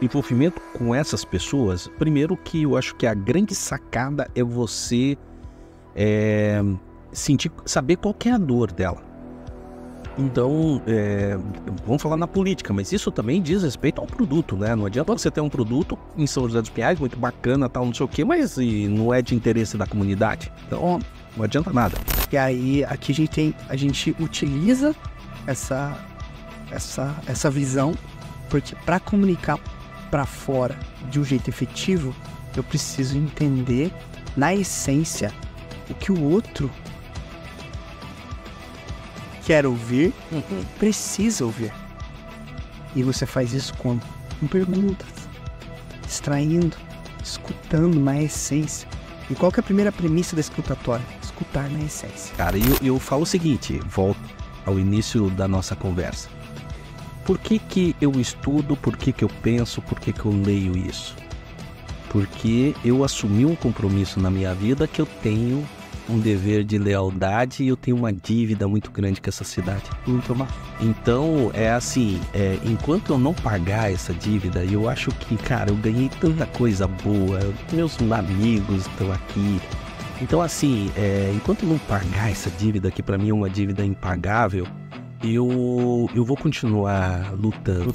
envolvimento com essas pessoas, primeiro que eu acho que a grande sacada é você saber qual que é a dor dela. Então, vamos falar na política, mas isso também diz respeito ao produto, né? Não adianta você ter um produto em São José dos Pinhais, muito bacana, tal, não sei o quê, mas não é de interesse da comunidade. Então, não adianta nada. E aí, aqui a gente utiliza essa visão, porque para comunicar para fora de um jeito efetivo, eu preciso entender, na essência, o que o outro quer ouvir, precisa ouvir. E você faz isso como? Com perguntas, extraindo, escutando na essência. E qual que é a primeira premissa da escutatória? Escutar na essência. Cara, eu falo o seguinte, volto ao início da nossa conversa. Por que eu estudo, por que eu penso, por que eu leio isso? Porque eu assumi um compromisso na minha vida que eu tenho um dever de lealdade e eu tenho uma dívida muito grande com essa cidade. Então, enquanto eu não pagar essa dívida, eu acho que, cara, eu ganhei tanta coisa boa, meus amigos estão aqui. Então, enquanto eu não pagar essa dívida, que pra mim é uma dívida impagável, eu vou continuar lutando.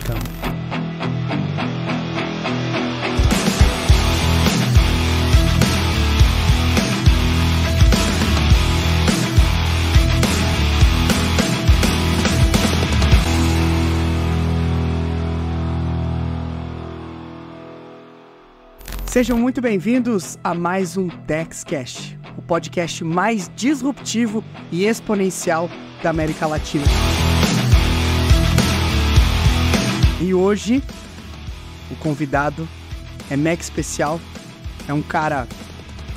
Sejam muito bem-vindos a mais um DexCast, o podcast mais disruptivo e exponencial da América Latina. E hoje, o convidado é mega especial, é um cara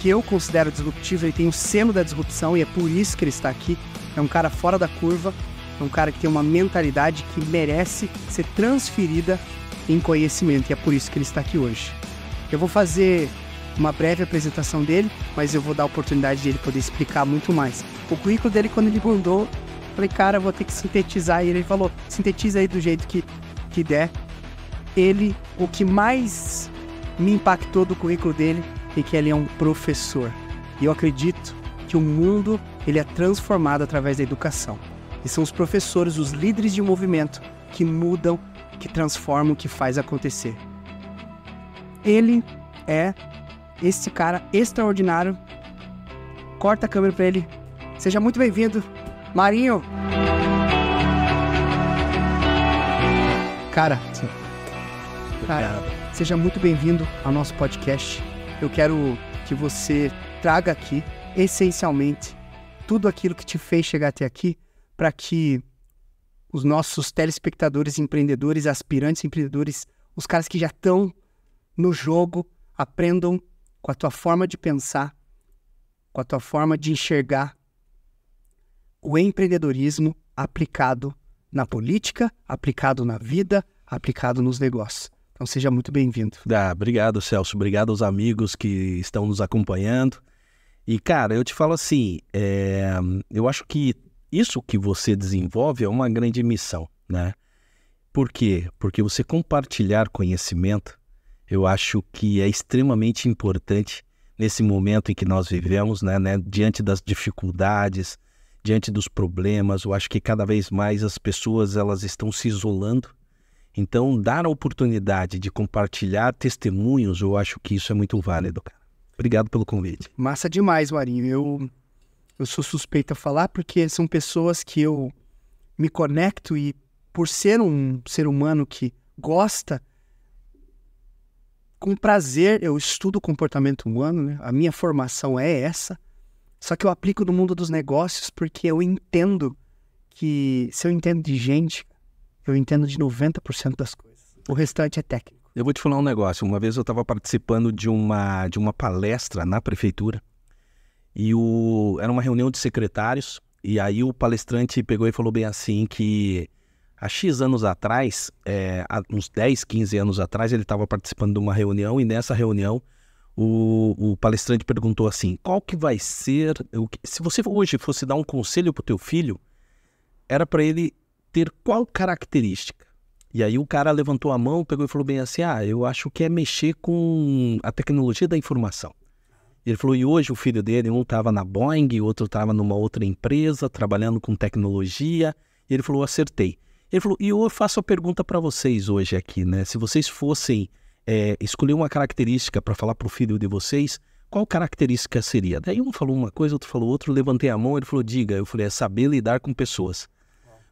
que eu considero disruptivo, ele tem o selo da disrupção e é por isso que ele está aqui. É um cara fora da curva, é um cara que tem uma mentalidade que merece ser transferida em conhecimento e é por isso que ele está aqui hoje. Eu vou fazer uma breve apresentação dele, mas eu vou dar a oportunidade de ele poder explicar muito mais. O currículo dele, quando ele mandou, eu falei, cara, eu vou ter que sintetizar. E ele falou, sintetiza aí do jeito que der. O que mais me impactou do currículo dele é que ele é um professor. E eu acredito que o mundo ele é transformado através da educação. E são os professores, os líderes de movimento que mudam, que transformam, que faz acontecer. Ele é esse cara extraordinário. Corta a câmera para ele. Seja muito bem-vindo, Marinho. Cara, seja muito bem-vindo ao nosso podcast. Eu quero que você traga aqui, essencialmente, tudo aquilo que te fez chegar até aqui, para que os nossos telespectadores, empreendedores, aspirantes empreendedores, os caras que já estão no jogo, aprendam com a tua forma de pensar, com a tua forma de enxergar o empreendedorismo aplicado na política, aplicado na vida, aplicado nos negócios. Então seja muito bem-vindo. Obrigado, Celso. Obrigado aos amigos que estão nos acompanhando. E, cara, eu te falo assim, eu acho que isso que você desenvolve é uma grande missão, né? Por quê? Porque você compartilhar conhecimento, eu acho que é extremamente importante nesse momento em que nós vivemos, né? Diante das dificuldades, diante dos problemas. Eu acho que cada vez mais as pessoas elas estão se isolando. Então, dar a oportunidade de compartilhar testemunhos, eu acho que isso é muito válido, cara. Obrigado pelo convite. Massa demais, Marinho. Eu sou suspeito a falar porque são pessoas que eu me conecto e por ser um ser humano que gosta, com prazer, eu estudo o comportamento humano, né? A minha formação é essa, só que eu aplico no mundo dos negócios porque eu entendo que, se eu entendo de gente, eu entendo de 90% das coisas. O restante é técnico. Eu vou te falar um negócio. Uma vez eu estava participando de uma palestra na prefeitura e era uma reunião de secretários e aí o palestrante pegou e falou bem assim que há X anos atrás, há uns 10, 15 anos atrás, ele estava participando de uma reunião e nessa reunião o palestrante perguntou assim, qual que vai ser, se você hoje fosse dar um conselho para o teu filho, era para ele ter qual característica? E aí o cara levantou a mão, pegou e falou bem assim, eu acho que é mexer com a tecnologia da informação. Ele falou, e hoje o filho dele, um estava na Boeing, o outro estava numa outra empresa, trabalhando com tecnologia, e ele falou, acertei. Ele falou, e eu faço a pergunta para vocês hoje aqui, né? Se vocês fossem escolher uma característica para falar para o filho de vocês, qual característica seria? Daí um falou uma coisa, outro falou outra, levantei a mão, ele falou, diga. Eu falei, é saber lidar com pessoas.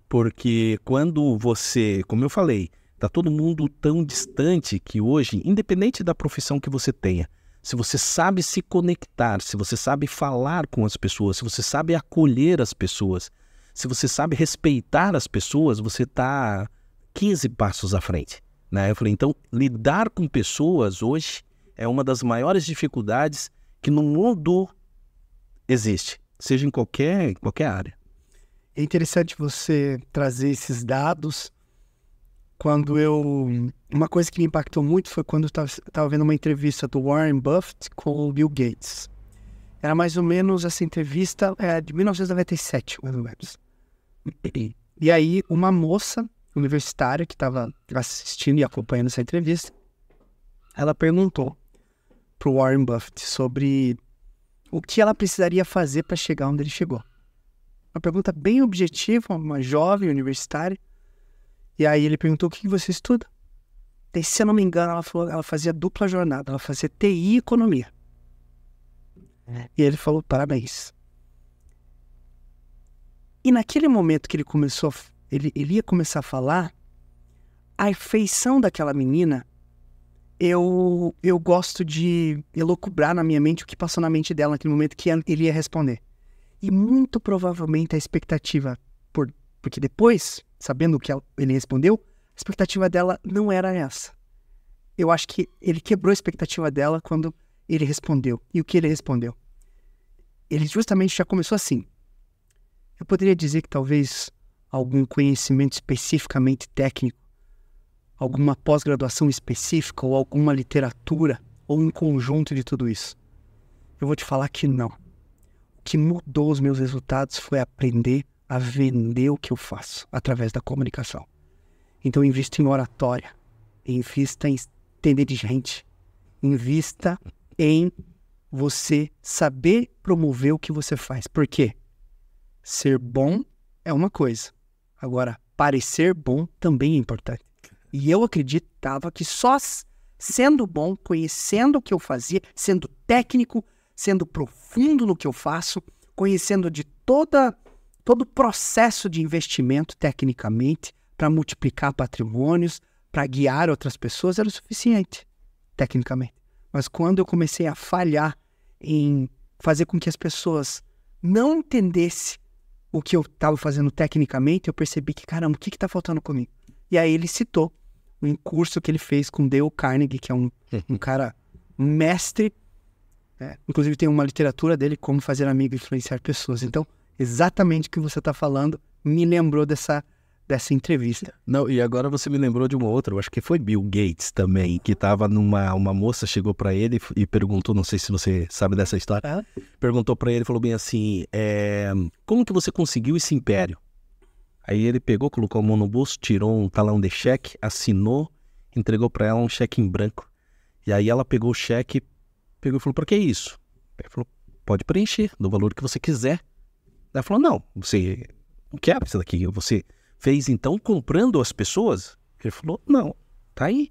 Porque quando você, como eu falei, está todo mundo tão distante que hoje, independente da profissão que você tenha, se você sabe se conectar, se você sabe falar com as pessoas, se você sabe acolher as pessoas, se você sabe respeitar as pessoas, você está 15 passos à frente, né? Eu falei, então, lidar com pessoas hoje é uma das maiores dificuldades que no mundo existe, seja em qualquer área. É interessante você trazer esses dados. Uma coisa que me impactou muito foi quando eu estava vendo uma entrevista do Warren Buffett com o Bill Gates. Era mais ou menos essa entrevista de 1997, mais ou menos. E aí uma moça universitária que estava assistindo e acompanhando essa entrevista, ela perguntou para o Warren Buffett sobre o que ela precisaria fazer para chegar onde ele chegou. Uma pergunta bem objetiva, uma jovem universitária. E aí ele perguntou, o que você estuda? E, se eu não me engano, ela falou, ela fazia dupla jornada, ela fazia TI e economia. E ele falou, parabéns. E naquele momento que ele ia começar a falar, a feição daquela menina, eu gosto de elocubrar na minha mente o que passou na mente dela naquele momento que ele ia responder. E muito provavelmente a expectativa, porque depois, sabendo o que ele respondeu, a expectativa dela não era essa. Eu acho que ele quebrou a expectativa dela quando ele respondeu. E o que ele respondeu? Ele justamente já começou assim. Eu poderia dizer que talvez algum conhecimento especificamente técnico, alguma pós-graduação específica ou alguma literatura ou um conjunto de tudo isso. Eu vou te falar que não. O que mudou os meus resultados foi aprender a vender o que eu faço através da comunicação. Então, invista em oratória, invista em entender de gente, invista em você saber promover o que você faz. Por quê? Ser bom é uma coisa. Agora, parecer bom também é importante. E eu acreditava que só sendo bom, conhecendo o que eu fazia, sendo técnico, sendo profundo no que eu faço, conhecendo de todo o processo de investimento tecnicamente para multiplicar patrimônios, para guiar outras pessoas, era o suficiente, tecnicamente. Mas quando eu comecei a falhar em fazer com que as pessoas não entendessem o que eu estava fazendo tecnicamente, eu percebi que, caramba, o que está faltando comigo? E aí ele citou um curso que ele fez com Dale Carnegie, que é um cara mestre. Inclusive tem uma literatura dele, Como Fazer Amigo e Influenciar Pessoas. Então, exatamente o que você está falando me lembrou dessa entrevista. Não, e agora você me lembrou de uma outra, eu acho que foi Bill Gates também, que estava uma moça chegou para ele e perguntou, não sei se você sabe dessa história, perguntou para ele, falou bem assim, como que você conseguiu esse império? Aí ele pegou, colocou a mão no bolso, tirou um talão de cheque, assinou, entregou para ela um cheque em branco. E aí ela pegou o cheque, pegou e falou, para que isso? Ele falou, pode preencher, do valor que você quiser. Ela falou, não, você não quer isso daqui, você fez então comprando as pessoas? Ele falou, não, tá aí.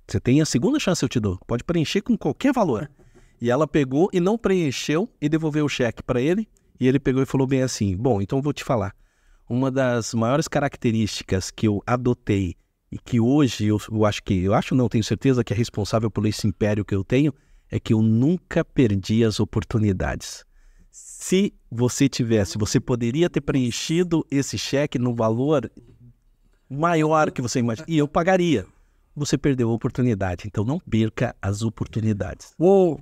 Você tem a segunda chance, eu te dou, pode preencher com qualquer valor. E ela pegou e não preencheu e devolveu o cheque para ele. E ele pegou e falou bem assim, bom, então eu vou te falar. Uma das maiores características que eu adotei e que hoje tenho certeza que é responsável por esse império que eu tenho, é que eu nunca perdi as oportunidades. Se você poderia ter preenchido esse cheque no valor maior que você imagina, e eu pagaria. Você perdeu a oportunidade, então não perca as oportunidades. Uou,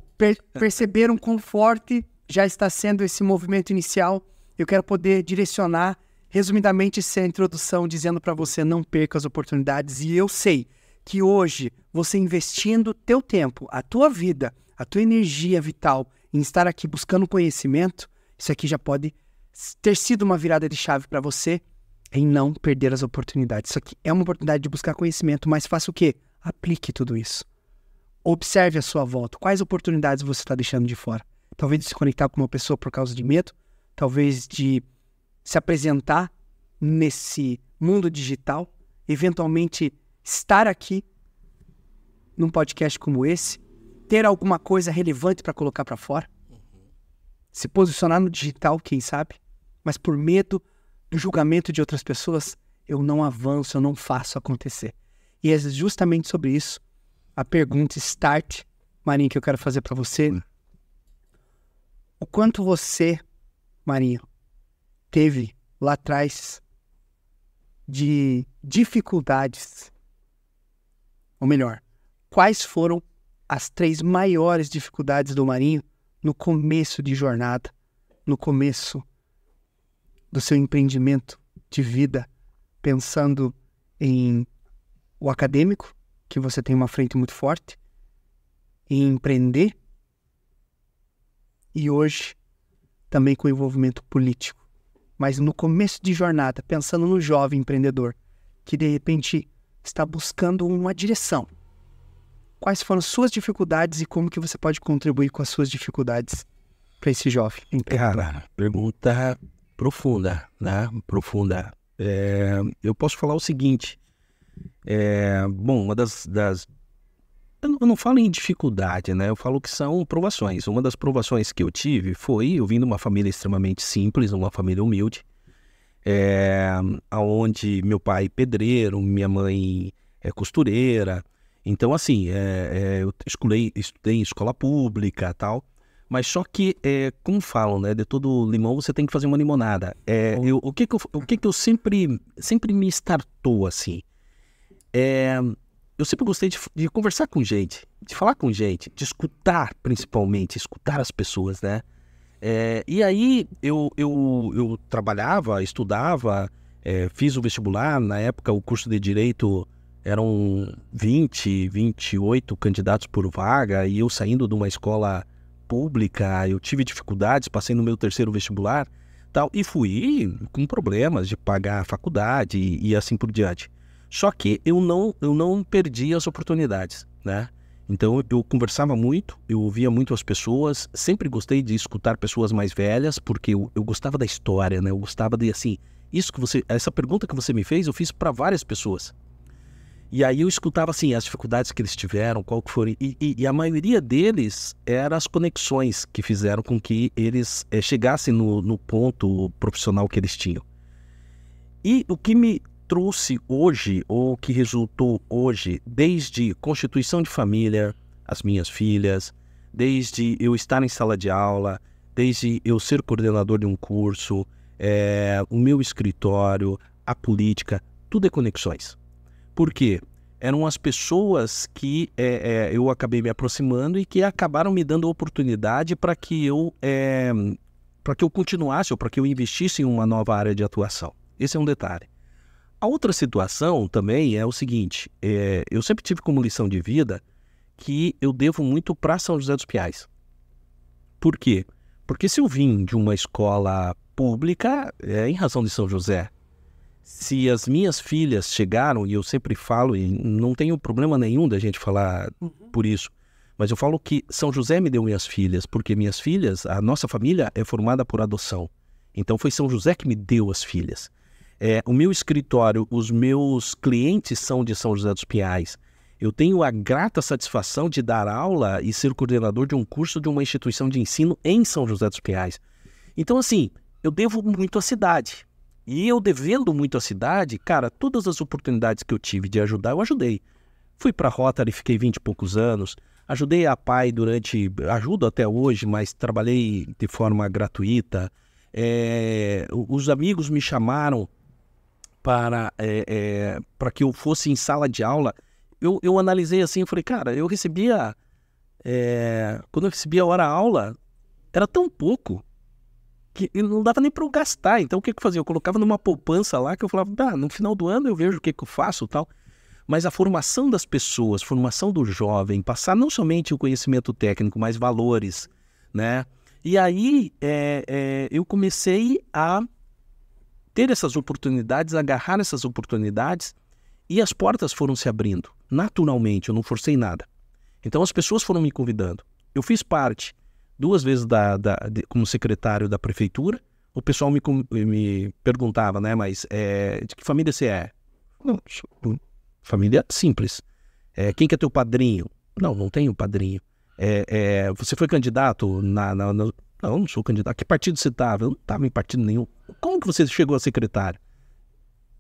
perceberam quão forte já está sendo esse movimento inicial? Eu quero poder direcionar resumidamente essa introdução dizendo para você não perca as oportunidades. E eu sei que hoje você investindo teu tempo, a tua vida, a tua energia vital em estar aqui buscando conhecimento, isso aqui já pode ter sido uma virada de chave para você em não perder as oportunidades. Isso aqui é uma oportunidade de buscar conhecimento, mas faça o quê? Aplique tudo isso. Observe a sua volta. Quais oportunidades você está deixando de fora? Talvez de se conectar com uma pessoa por causa de medo, talvez de se apresentar nesse mundo digital, eventualmente estar aqui num podcast como esse, ter alguma coisa relevante para colocar para fora, se posicionar no digital, quem sabe, mas por medo do julgamento de outras pessoas, eu não avanço, eu não faço acontecer. E é justamente sobre isso a pergunta start, Marinho, que eu quero fazer para você. O quanto você, Marinho, teve lá atrás de dificuldades, ou melhor, quais foram as 3 maiores dificuldades do Marinho no começo de jornada, no começo do seu empreendimento de vida, pensando em o acadêmico, que você tem uma frente muito forte, em empreender, e hoje também com envolvimento político. Mas no começo de jornada, pensando no jovem empreendedor, que de repente está buscando uma direção. Quais foram suas dificuldades e como que você pode contribuir com as suas dificuldades para esse jovem empreendedor? Cara, pergunta profunda, né? Profunda. Eu posso falar o seguinte. Bom, uma das... Eu não falo em dificuldade, né? Eu falo que são provações. Uma das provações que eu tive foi eu vim de uma família extremamente simples, uma família humilde, onde meu pai é pedreiro, minha mãe é costureira. Então, assim, eu estudei em escola pública e tal, mas só que, como falam, né? De todo limão você tem que fazer uma limonada. O que que eu sempre me startou, assim? Eu sempre gostei de conversar com gente, de falar com gente, de escutar, principalmente, escutar as pessoas, né? E aí eu trabalhava, estudava, fiz o vestibular. Na época o curso de Direito eram 28 candidatos por vaga, e eu saindo de uma escola pública, eu tive dificuldades, passei no meu 3º vestibular, tal, e fui com problemas de pagar a faculdade e assim por diante. Só que eu não perdi as oportunidades, né? Então eu conversava muito, eu ouvia muito as pessoas, sempre gostei de escutar pessoas mais velhas, porque eu gostava da história, né? Eu gostava de, assim, essa pergunta que você me fez, eu fiz para várias pessoas. E aí eu escutava, assim, as dificuldades que eles tiveram, qual que foram, e a maioria deles eram as conexões que fizeram com que eles chegassem no ponto profissional que eles tinham. E o que me trouxe hoje, ou que resultou hoje, desde constituição de família, as minhas filhas, desde eu estar em sala de aula, desde eu ser coordenador de um curso, o meu escritório, a política, tudo é conexões. Por quê? Eram as pessoas que eu acabei me aproximando e que acabaram me dando oportunidade para que eu continuasse, ou para que eu investisse em uma nova área de atuação. Esse é um detalhe. A outra situação também é o seguinte, eu sempre tive como lição de vida que eu devo muito para São José dos Pinhais. Por quê? Porque se eu vim de uma escola pública, em razão de São José. Se as minhas filhas chegaram, e eu sempre falo, e não tenho problema nenhum da gente falar por isso, mas eu falo que São José me deu minhas filhas, porque minhas filhas, a nossa família é formada por adoção. Então foi São José que me deu as filhas. O meu escritório, os meus clientes são de São José dos Pinhais. Eu tenho a grata satisfação de dar aula e ser coordenador de um curso de uma instituição de ensino em São José dos Pinhais. Então, assim, eu devo muito à cidade. E eu devendo muito à cidade, cara, todas as oportunidades que eu tive de ajudar, eu ajudei. Fui para a Rotary, fiquei 20 e poucos anos. Ajudei a PAI ajudo até hoje, mas trabalhei de forma gratuita. Os amigos me chamaram para que eu fosse em sala de aula. Eu analisei assim, eu falei, cara, eu recebia... quando eu recebia a hora-aula, era tão pouco que não dava nem para eu gastar. Então o que eu fazia? Eu colocava numa poupança lá, que eu falava, no final do ano eu vejo o que eu faço e tal. Mas a formação das pessoas, formação do jovem, passar não somente o conhecimento técnico, mas valores, né? E aí eu comecei a ter essas oportunidades, agarrar essas oportunidades, e as portas foram se abrindo, naturalmente, eu não forcei nada. Então as pessoas foram me convidando. Eu fiz parte 2 vezes como secretário da prefeitura. O pessoal me perguntava, né, mas de que família você é? Não, família simples. Quem que é teu padrinho? Não tenho padrinho. Você foi candidato não sou candidato. Que partido você estava? Eu não estava em partido nenhum. Como que você chegou a secretário?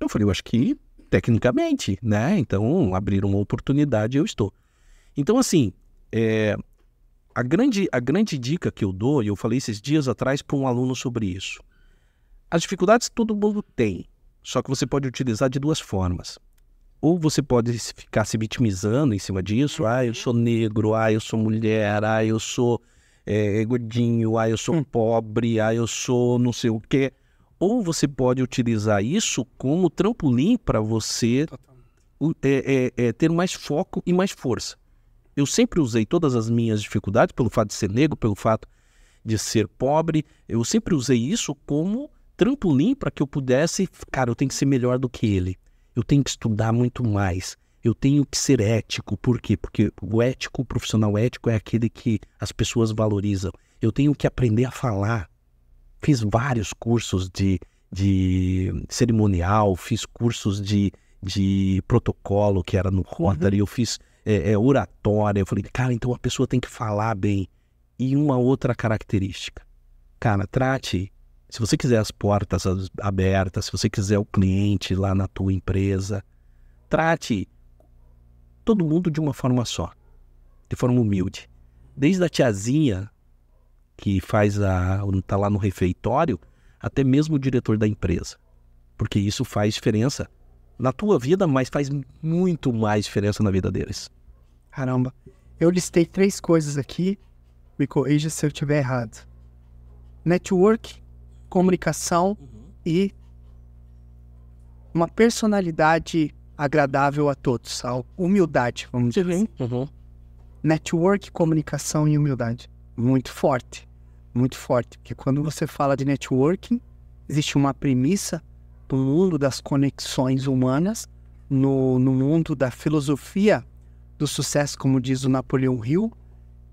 Eu falei, eu acho que tecnicamente, né? Então, abriram uma oportunidade e eu estou. Então, assim, a grande dica que eu dou, e eu falei esses dias atrás para um aluno sobre isso. As dificuldades todo mundo tem, só que você pode utilizar de 2 formas. Ou você pode ficar se vitimizando em cima disso. Eu sou negro, eu sou mulher, eu sou gordinho, eu sou pobre, eu sou não sei o quê. Ou você pode utilizar isso como trampolim para você ter mais foco e mais força. Eu sempre usei todas as minhas dificuldades, pelo fato de ser negro, pelo fato de ser pobre, eu sempre usei isso como trampolim para que eu pudesse, cara, eu tenho que ser melhor do que ele. Eu tenho que estudar muito mais. Eu tenho que ser ético. Por quê? Porque o profissional ético é aquele que as pessoas valorizam. Eu tenho que aprender a falar. Fiz vários cursos de cerimonial, fiz cursos de protocolo, que era no Rotary, eu fiz oratória. Eu falei, cara, então a pessoa tem que falar bem. E uma outra característica. Cara, trate, se você quiser as portas abertas, se você quiser o cliente lá na tua empresa, trate todo mundo de uma forma só, de forma humilde. Desde a tiazinha que tá lá no refeitório, até mesmo o diretor da empresa. Porque isso faz diferença na tua vida, mas faz muito mais diferença na vida deles. Caramba, eu listei 3 coisas aqui, me corrija se eu estiver errado. Network, comunicação e uma personalidade agradável a todos, a humildade, vamos dizer assim. Network, comunicação e humildade. Muito forte, porque quando você fala de networking, existe uma premissa no mundo das conexões humanas, no mundo da filosofia do sucesso, como diz o Napoleão Hill,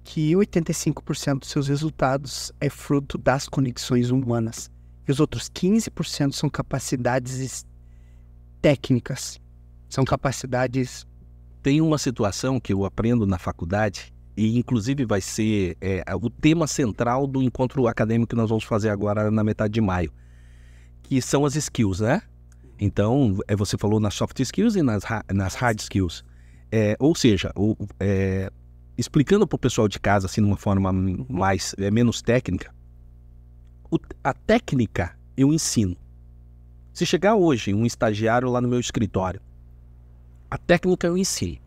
que 85% dos seus resultados é fruto das conexões humanas. E os outros 15% são capacidades técnicas. São capacidades... Tem uma situação que eu aprendo na faculdade, e inclusive vai ser o tema central do encontro acadêmico que nós vamos fazer agora na metade de maio, que são as skills, né? Então, você falou nas soft skills e nas hard skills. Ou seja, explicando para o pessoal de casa assim, de uma forma menos técnica, a técnica eu ensino. Se chegar hoje um estagiário lá no meu escritório, a técnica eu ensino.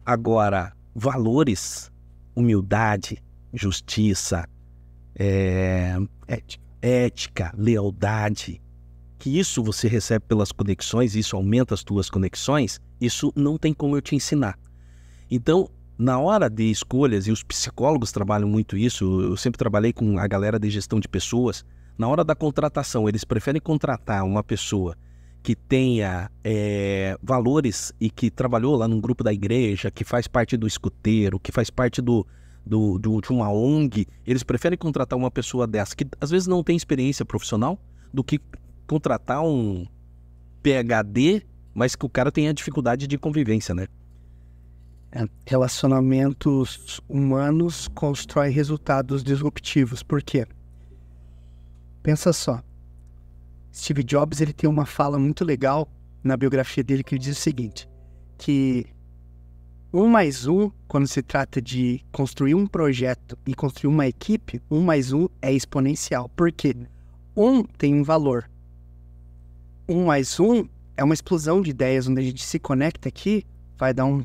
Agora, valores, humildade, justiça, ética, lealdade, que isso você recebe pelas conexões, isso aumenta as tuas conexões, isso não tem como eu te ensinar. Então, na hora de escolhas, e os psicólogos trabalham muito isso, eu sempre trabalhei com a galera de gestão de pessoas, na hora da contratação, eles preferem contratar uma pessoa que tenha valores e que trabalhou lá num grupo da igreja, que faz parte do escuteiro, que faz parte de uma ONG, eles preferem contratar uma pessoa dessa, que às vezes não tem experiência profissional, do que contratar um PhD, mas que o cara tenha dificuldade de convivência, né? Relacionamentos humanos constroem resultados disruptivos. Por quê? Pensa só. Steve Jobs, ele tem uma fala muito legal na biografia dele que ele diz o seguinte, que 1 mais 1, quando se trata de construir um projeto e construir uma equipe, 1 mais 1 é exponencial. Por quê? 1 tem um valor. 1 mais 1 é uma explosão de ideias, onde a gente se conecta aqui, vai dar um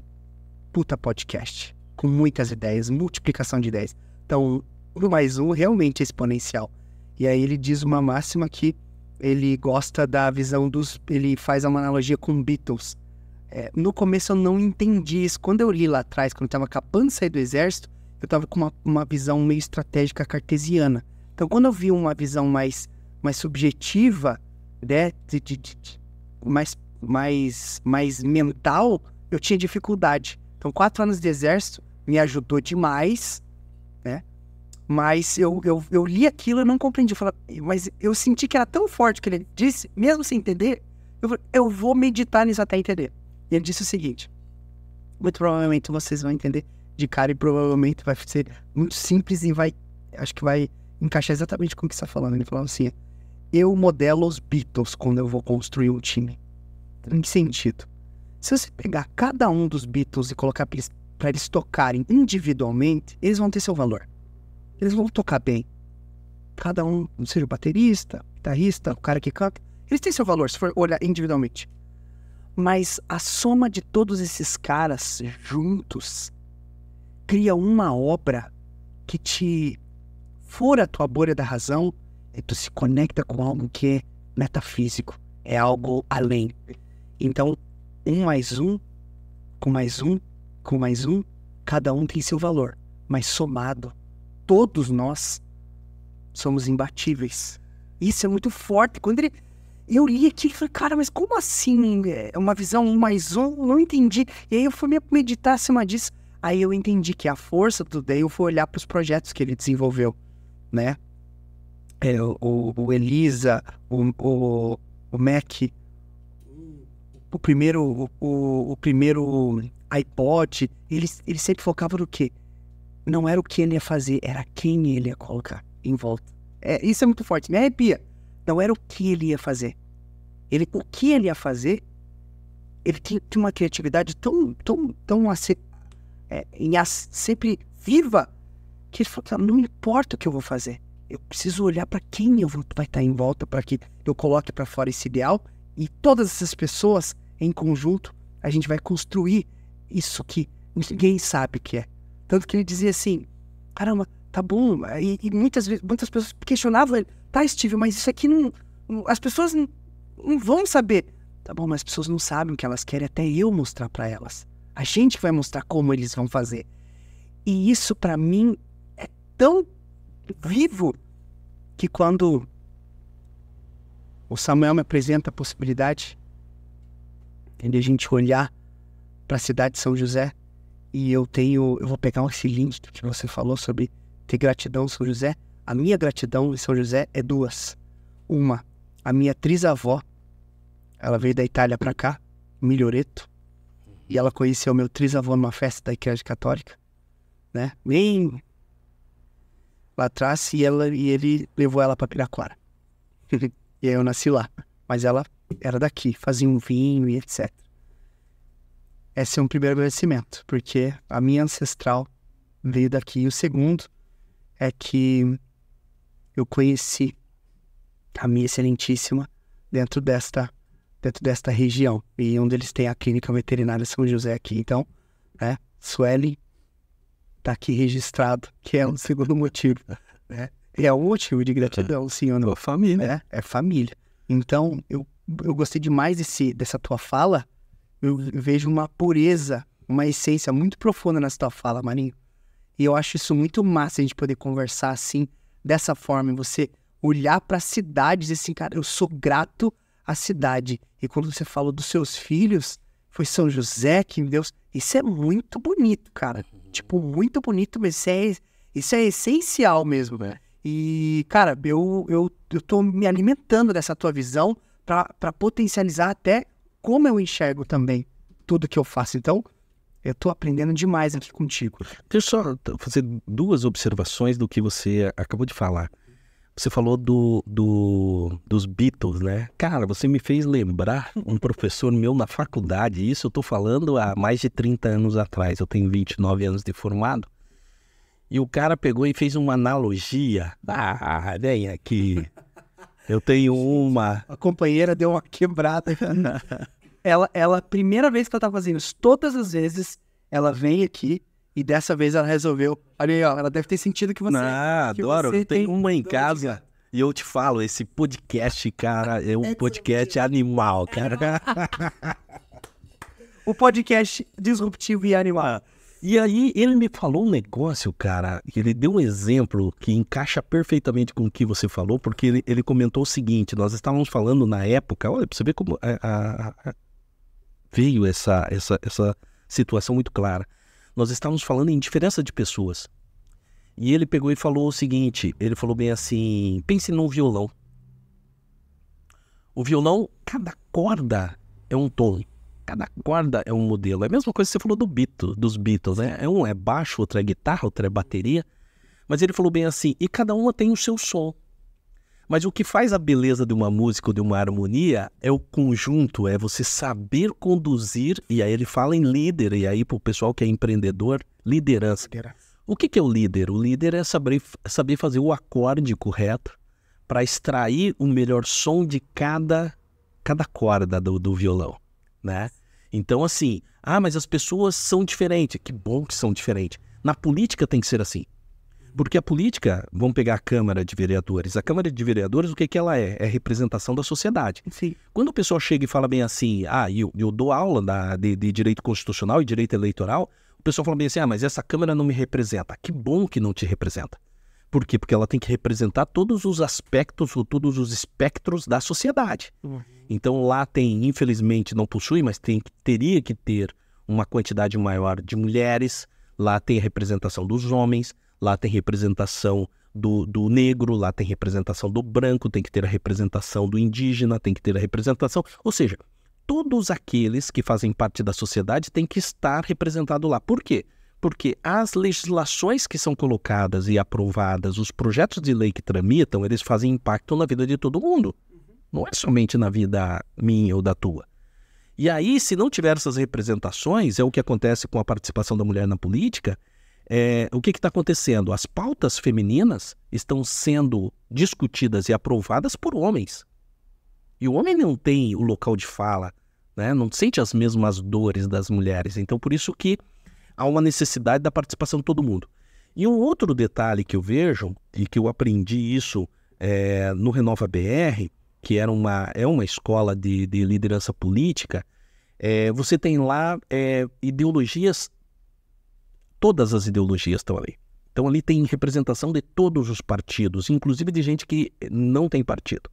puta podcast, com muitas ideias, multiplicação de ideias. Então, 1 mais 1 realmente é exponencial. E aí ele diz uma máxima que ele gosta da visão ele faz uma analogia com Beatles. No começo eu não entendi isso. Quando eu li lá atrás, quando eu estava acabando de sair do exército, eu estava com uma visão meio estratégica cartesiana. Então, quando eu vi uma visão mais subjetiva, né, mais mental, eu tinha dificuldade. Então, 4 anos de exército me ajudou demais, né? Mas eu li aquilo e não compreendi. Mas eu senti que era tão forte o que ele disse, mesmo sem entender, eu vou meditar nisso até entender. E ele disse o seguinte: muito provavelmente vocês vão entender de cara e provavelmente vai ser muito simples e acho que vai encaixar exatamente com o que você está falando. Ele falou assim: eu modelo os Beatles quando eu vou construir um time. Em que sentido? Se você pegar cada um dos Beatles e colocar para eles tocarem individualmente, eles vão ter seu valor. Eles vão tocar bem. Cada um, seja o baterista, o guitarrista, o cara que canta, eles têm seu valor, se for olhar individualmente. Mas a soma de todos esses caras juntos cria uma obra que te fura a tua bolha da razão e tu se conecta com algo que é metafísico. É algo além. Então, 1 mais 1, com mais 1, com mais 1, cada um tem seu valor. Mas somado, todos nós somos imbatíveis. Isso é muito forte. Quando eu li aquilo e falei, cara, mas como assim? É uma visão 1 mais 1? Eu não entendi. E aí eu fui meditar acima disso. Aí eu entendi que a força do Dale foi olhar para os projetos que ele desenvolveu, né? O Elisa, o Mac, o primeiro iPod, ele sempre focava no quê? Não era o que ele ia fazer, era quem ele ia colocar em volta. Isso é muito forte, me arrepia. Não era o que ele ia fazer. O que ele ia fazer, ele tinha uma criatividade tão sempre viva, que ele falou, não importa o que eu vou fazer, eu preciso olhar para quem vai estar em volta para que eu coloque para fora esse ideal, e todas essas pessoas em conjunto, a gente vai construir isso que ninguém sabe o que é. Tanto que ele dizia assim, caramba, tá bom, e muitas pessoas questionavam ele, tá, Steve, mas isso aqui as pessoas não vão saber. Tá bom, mas as pessoas não sabem o que elas querem até eu mostrar para elas. A gente vai mostrar como eles vão fazer. E isso pra mim é tão vivo que quando o Samuel me apresenta a possibilidade de a gente olhar para a cidade de São José, e eu vou pegar esse link que você falou sobre ter gratidão em São José. A minha gratidão em São José é 2. Uma, a minha trisavó, ela veio da Itália para cá, Miglioreto, e ela conheceu meu trisavô numa festa da Igreja Católica, né? Bem lá atrás, e ele levou ela para Piraquara. E aí eu nasci lá. Mas ela era daqui, fazia um vinho e etc. Esse é um primeiro agradecimento, porque a minha ancestral veio daqui. E o segundo é que eu conheci a minha excelentíssima dentro desta região, e onde eles têm a clínica veterinária São José aqui. Então, né, Sueli tá aqui registrado, que é o segundo motivo, né? E é um motivo de gratidão, sim ou não? Família. É família. Então, eu gostei demais dessa tua fala. Eu vejo uma pureza, uma essência muito profunda nessa tua fala, Marinho. E eu acho isso muito massa, a gente poder conversar assim, dessa forma, e você olhar para a cidade e dizer assim, cara, eu sou grato à cidade. E quando você falou dos seus filhos, foi São José que me deu... Isso é muito bonito, cara. Tipo, muito bonito, mas isso é essencial mesmo, velho. E, cara, eu tô me alimentando dessa tua visão pra potencializar até como eu enxergo também tudo que eu faço. Então, eu tô aprendendo demais aqui contigo. Deixa eu só fazer 2 observações do que você acabou de falar. Você falou dos Beatles, né? Cara, você me fez lembrar um professor meu na faculdade. Isso eu tô falando há mais de 30 anos atrás. Eu tenho 29 anos de formado. E o cara pegou e fez uma analogia. Ah, vem aqui. Eu tenho uma... A companheira deu uma quebrada. Ela, primeira vez que ela tá fazendo isso, todas as vezes, ela vem aqui e dessa vez ela resolveu... Olha aí, ó, ela deve ter sentido que você... Adoro. Eu tenho uma em casa e eu te falo, esse podcast, cara, é um podcast animal, cara. O podcast disruptivo e animal. E aí ele me falou um negócio, cara, ele deu um exemplo que encaixa perfeitamente com o que você falou, porque ele comentou o seguinte, nós estávamos falando na época, olha, pra você ver como veio essa situação muito clara. Nós estávamos falando em diferença de pessoas. E ele pegou e falou o seguinte, ele falou bem assim, pense num violão. O violão, cada corda é um tom. Cada corda é um modelo. É a mesma coisa que você falou dos Beatles, né? Um é baixo, outro é guitarra, outro é bateria. Mas ele falou bem assim, e cada uma tem o seu som. Mas o que faz a beleza de uma música ou de uma harmonia é o conjunto, é você saber conduzir, e aí ele fala em líder, e aí pro pessoal que é empreendedor, liderança. O que é o líder? O líder é saber fazer o acorde correto para extrair o melhor som de cada corda do violão, né? Então, assim, mas as pessoas são diferentes. Que bom que são diferentes. Na política tem que ser assim. Porque a política, vamos pegar a Câmara de Vereadores. A Câmara de Vereadores, o que ela é? É representação da sociedade. Sim. Quando o pessoal chega e fala bem assim, eu dou aula de direito constitucional e direito eleitoral, o pessoal fala bem assim, mas essa Câmara não me representa. Que bom que não te representa. Por quê? Porque ela tem que representar todos os aspectos ou todos os espectros da sociedade. Então lá tem, infelizmente não possui, mas teria que ter uma quantidade maior de mulheres, lá tem a representação dos homens, lá tem representação do negro, lá tem representação do branco, tem que ter a representação do indígena, tem que ter a representação... Ou seja, todos aqueles que fazem parte da sociedade têm que estar representados lá. Por quê? Porque as legislações que são colocadas e aprovadas, os projetos de lei que tramitam, eles fazem impacto na vida de todo mundo. Não é somente na vida minha ou da tua. E aí, se não tiver essas representações, é o que acontece com a participação da mulher na política, o que está acontecendo? As pautas femininas estão sendo discutidas e aprovadas por homens. E o homem não tem o local de fala, né? Não sente as mesmas dores das mulheres. Então, por isso que há uma necessidade da participação de todo mundo. E um outro detalhe que eu vejo, e que eu aprendi isso no Renova BR, que é uma escola de liderança política, você tem lá ideologias, todas as ideologias estão ali. Então ali tem representação de todos os partidos, inclusive de gente que não tem partido.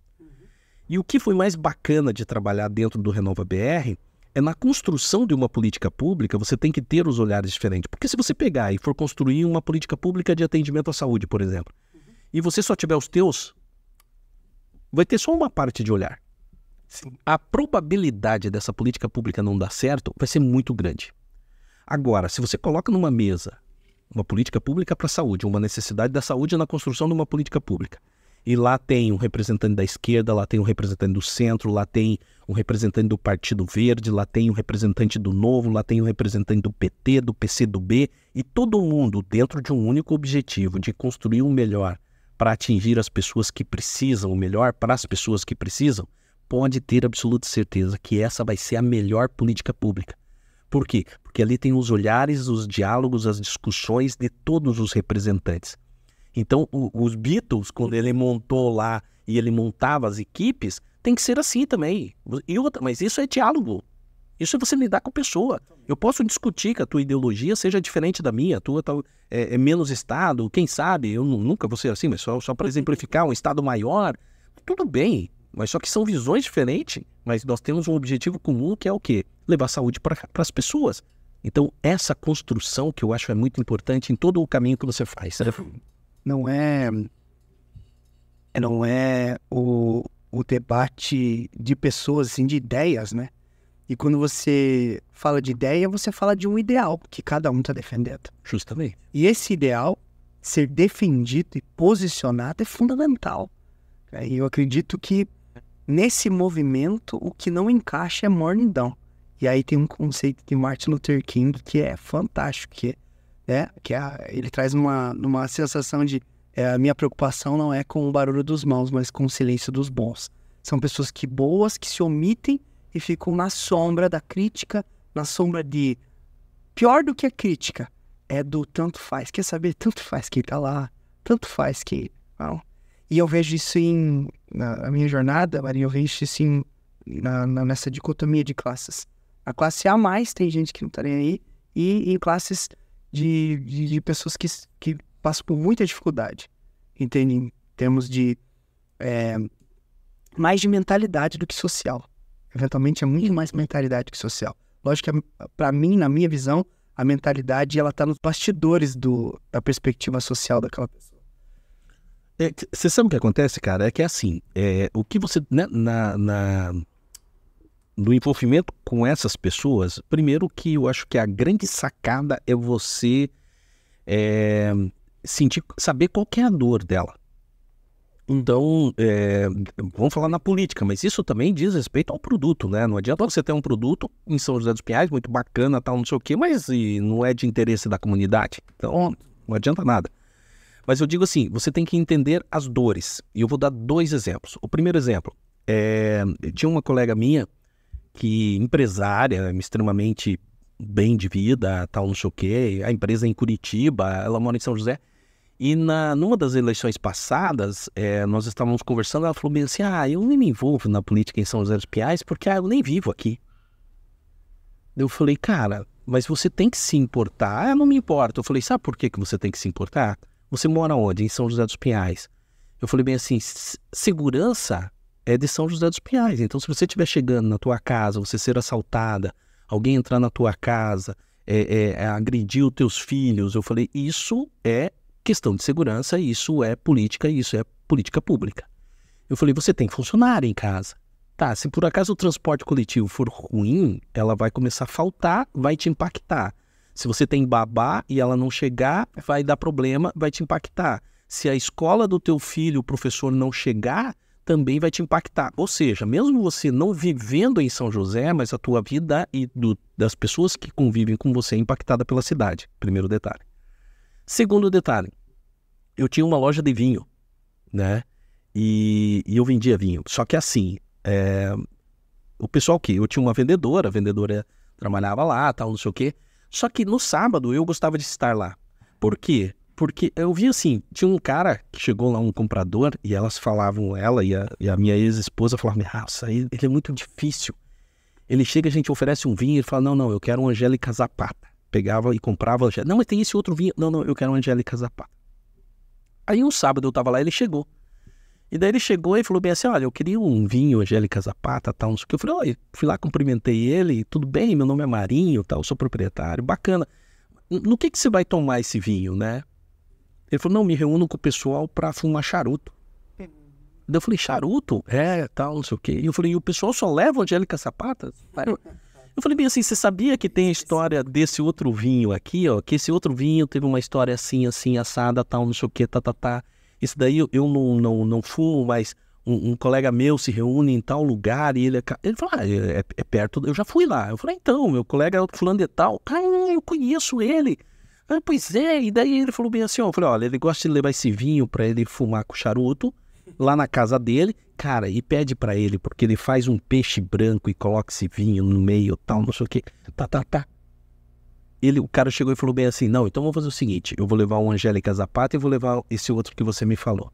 E o que foi mais bacana de trabalhar dentro do Renova BR é na construção de uma política pública, você tem que ter os olhares diferentes. Porque se você pegar e for construir uma política pública de atendimento à saúde, por exemplo, e você só tiver os teus, vai ter só uma parte de olhar. Sim. A probabilidade dessa política pública não dar certo vai ser muito grande. Agora, se você coloca numa mesa uma política pública para a saúde, uma necessidade da saúde na construção de uma política pública, e lá tem um representante da esquerda, lá tem um representante do centro, lá tem um representante do Partido Verde, lá tem um representante do Novo, lá tem um representante do PT, do PCdoB, e todo mundo dentro de um único objetivo, de construir um melhor para atingir as pessoas que precisam, o melhor para as pessoas que precisam, pode ter absoluta certeza que essa vai ser a melhor política pública. Por quê? Porque ali tem os olhares, os diálogos, as discussões de todos os representantes. Então, os Beatles, quando ele montou lá e ele montava as equipes, tem que ser assim também. Mas isso é diálogo. Isso é você lidar com a pessoa. Eu posso discutir que a tua ideologia seja diferente da minha, a tua é menos Estado, quem sabe, eu nunca vou ser assim, mas só para exemplificar, um Estado maior, tudo bem, mas só que são visões diferentes, mas nós temos um objetivo comum que é o quê? Levar saúde para as pessoas. Então, essa construção que eu acho é muito importante em todo o caminho que você faz. Não é o debate de pessoas, assim, de ideias, né? E quando você fala de ideia, você fala de um ideal que cada um está defendendo. Justamente. E esse ideal, ser defendido e posicionado, é fundamental. E eu acredito que nesse movimento, o que não encaixa é mornidão. E aí tem um conceito de Martin Luther King que é fantástico, ele traz uma sensação de a minha preocupação não é com o barulho dos maus, mas com o silêncio dos bons. São pessoas boas que se omitem e ficam na sombra da crítica, na sombra de... Pior do que a crítica, é do tanto faz. Quer saber? Tanto faz quem tá lá, tanto faz que... Não. E eu vejo isso na minha jornada, Marinho, eu vejo isso nessa dicotomia de classes. A classe A+, tem gente que não tá nem aí, e em classes de pessoas que passam por muita dificuldade, entende? Em termos de mais de mentalidade do que social. Eventualmente é muito mais mentalidade que social. Lógico que, para mim, na minha visão, a mentalidade ela está nos bastidores da perspectiva social daquela pessoa. Você sabe o que acontece, cara? É que é assim, o que você... Né, no envolvimento com essas pessoas, primeiro que eu acho que a grande sacada é você saber qual que é a dor dela. Então, vamos falar na política, mas isso também diz respeito ao produto, né? Não adianta você ter um produto em São José dos Pinhais, muito bacana, tal, não sei o quê, mas não é de interesse da comunidade. Então, não adianta nada. Mas eu digo assim, você tem que entender as dores. E eu vou dar 2 exemplos. O primeiro exemplo, tinha uma colega minha, que empresária, extremamente bem de vida, tal, não sei o quê, a empresa é em Curitiba, ela mora em São José. E numa das eleições passadas, nós estávamos conversando, ela falou bem assim, eu nem me envolvo na política em São José dos Pinhais porque eu nem vivo aqui. Eu falei, cara, mas você tem que se importar. Não me importa. Eu falei, sabe por que você tem que se importar? Você mora onde? Em São José dos Pinhais. Eu falei bem assim, segurança é de São José dos Pinhais. Então, se você estiver chegando na tua casa, você ser assaltada, alguém entrar na tua casa, agredir os teus filhos, eu falei, isso é questão de segurança, isso é política pública. Eu falei, você tem funcionário em casa. Tá, se por acaso o transporte coletivo for ruim, ela vai começar a faltar, vai te impactar. Se você tem babá e ela não chegar, vai dar problema, vai te impactar. Se a escola do teu filho, o professor não chegar, também vai te impactar. Ou seja, mesmo você não vivendo em São José, mas a tua vida e das pessoas que convivem com você é impactada pela cidade. Primeiro detalhe. Segundo detalhe, eu tinha uma loja de vinho, né? E eu vendia vinho. Só que assim, o pessoal eu tinha uma vendedora, a vendedora trabalhava lá, tal, não sei o quê. Só que no sábado eu gostava de estar lá. Por quê? Porque eu vi assim, tinha um cara que chegou lá, um comprador, e elas falavam, ela e a minha ex-esposa falavam, nossa, ele é muito difícil. Ele chega, a gente oferece um vinho, ele fala, não, eu quero um Angélica Zapata. Pegava e comprava, não, mas tem esse outro vinho. Não, eu quero uma Angélica Zapata. Aí um sábado eu tava lá, ele chegou. E daí ele chegou e falou bem assim, olha, eu queria um vinho Angélica Zapata, tal, não sei o que. Eu falei, olha, fui lá, cumprimentei ele, tudo bem, meu nome é Marinho, tal, eu sou proprietário, bacana. No que você vai tomar esse vinho, né? Ele falou, não, me reúno com o pessoal pra fumar charuto. Daí eu falei, charuto? Tal, não sei o que. E eu falei, e o pessoal só leva Angélica Zapata? Eu falei bem assim, você sabia que tem a história desse outro vinho aqui, ó? Que esse outro vinho teve uma história assim, assada, tal, não sei o que, tá. Esse daí eu não fumo, mas um colega meu se reúne em tal lugar e ele falou, é perto, eu já fui lá. Eu falei, então, meu colega é o fulano de tal. Eu conheço ele. Pois é, e daí ele falou bem assim, ó, eu falei, olha, ele gosta de levar esse vinho pra ele fumar com charuto lá na casa dele, cara, e pede pra ele, porque ele faz um peixe branco e coloca esse vinho no meio, tal, não sei o que, tá. O cara chegou e falou bem assim, não, então vamos fazer o seguinte, eu vou levar um Angélica Zapata e vou levar esse outro que você me falou.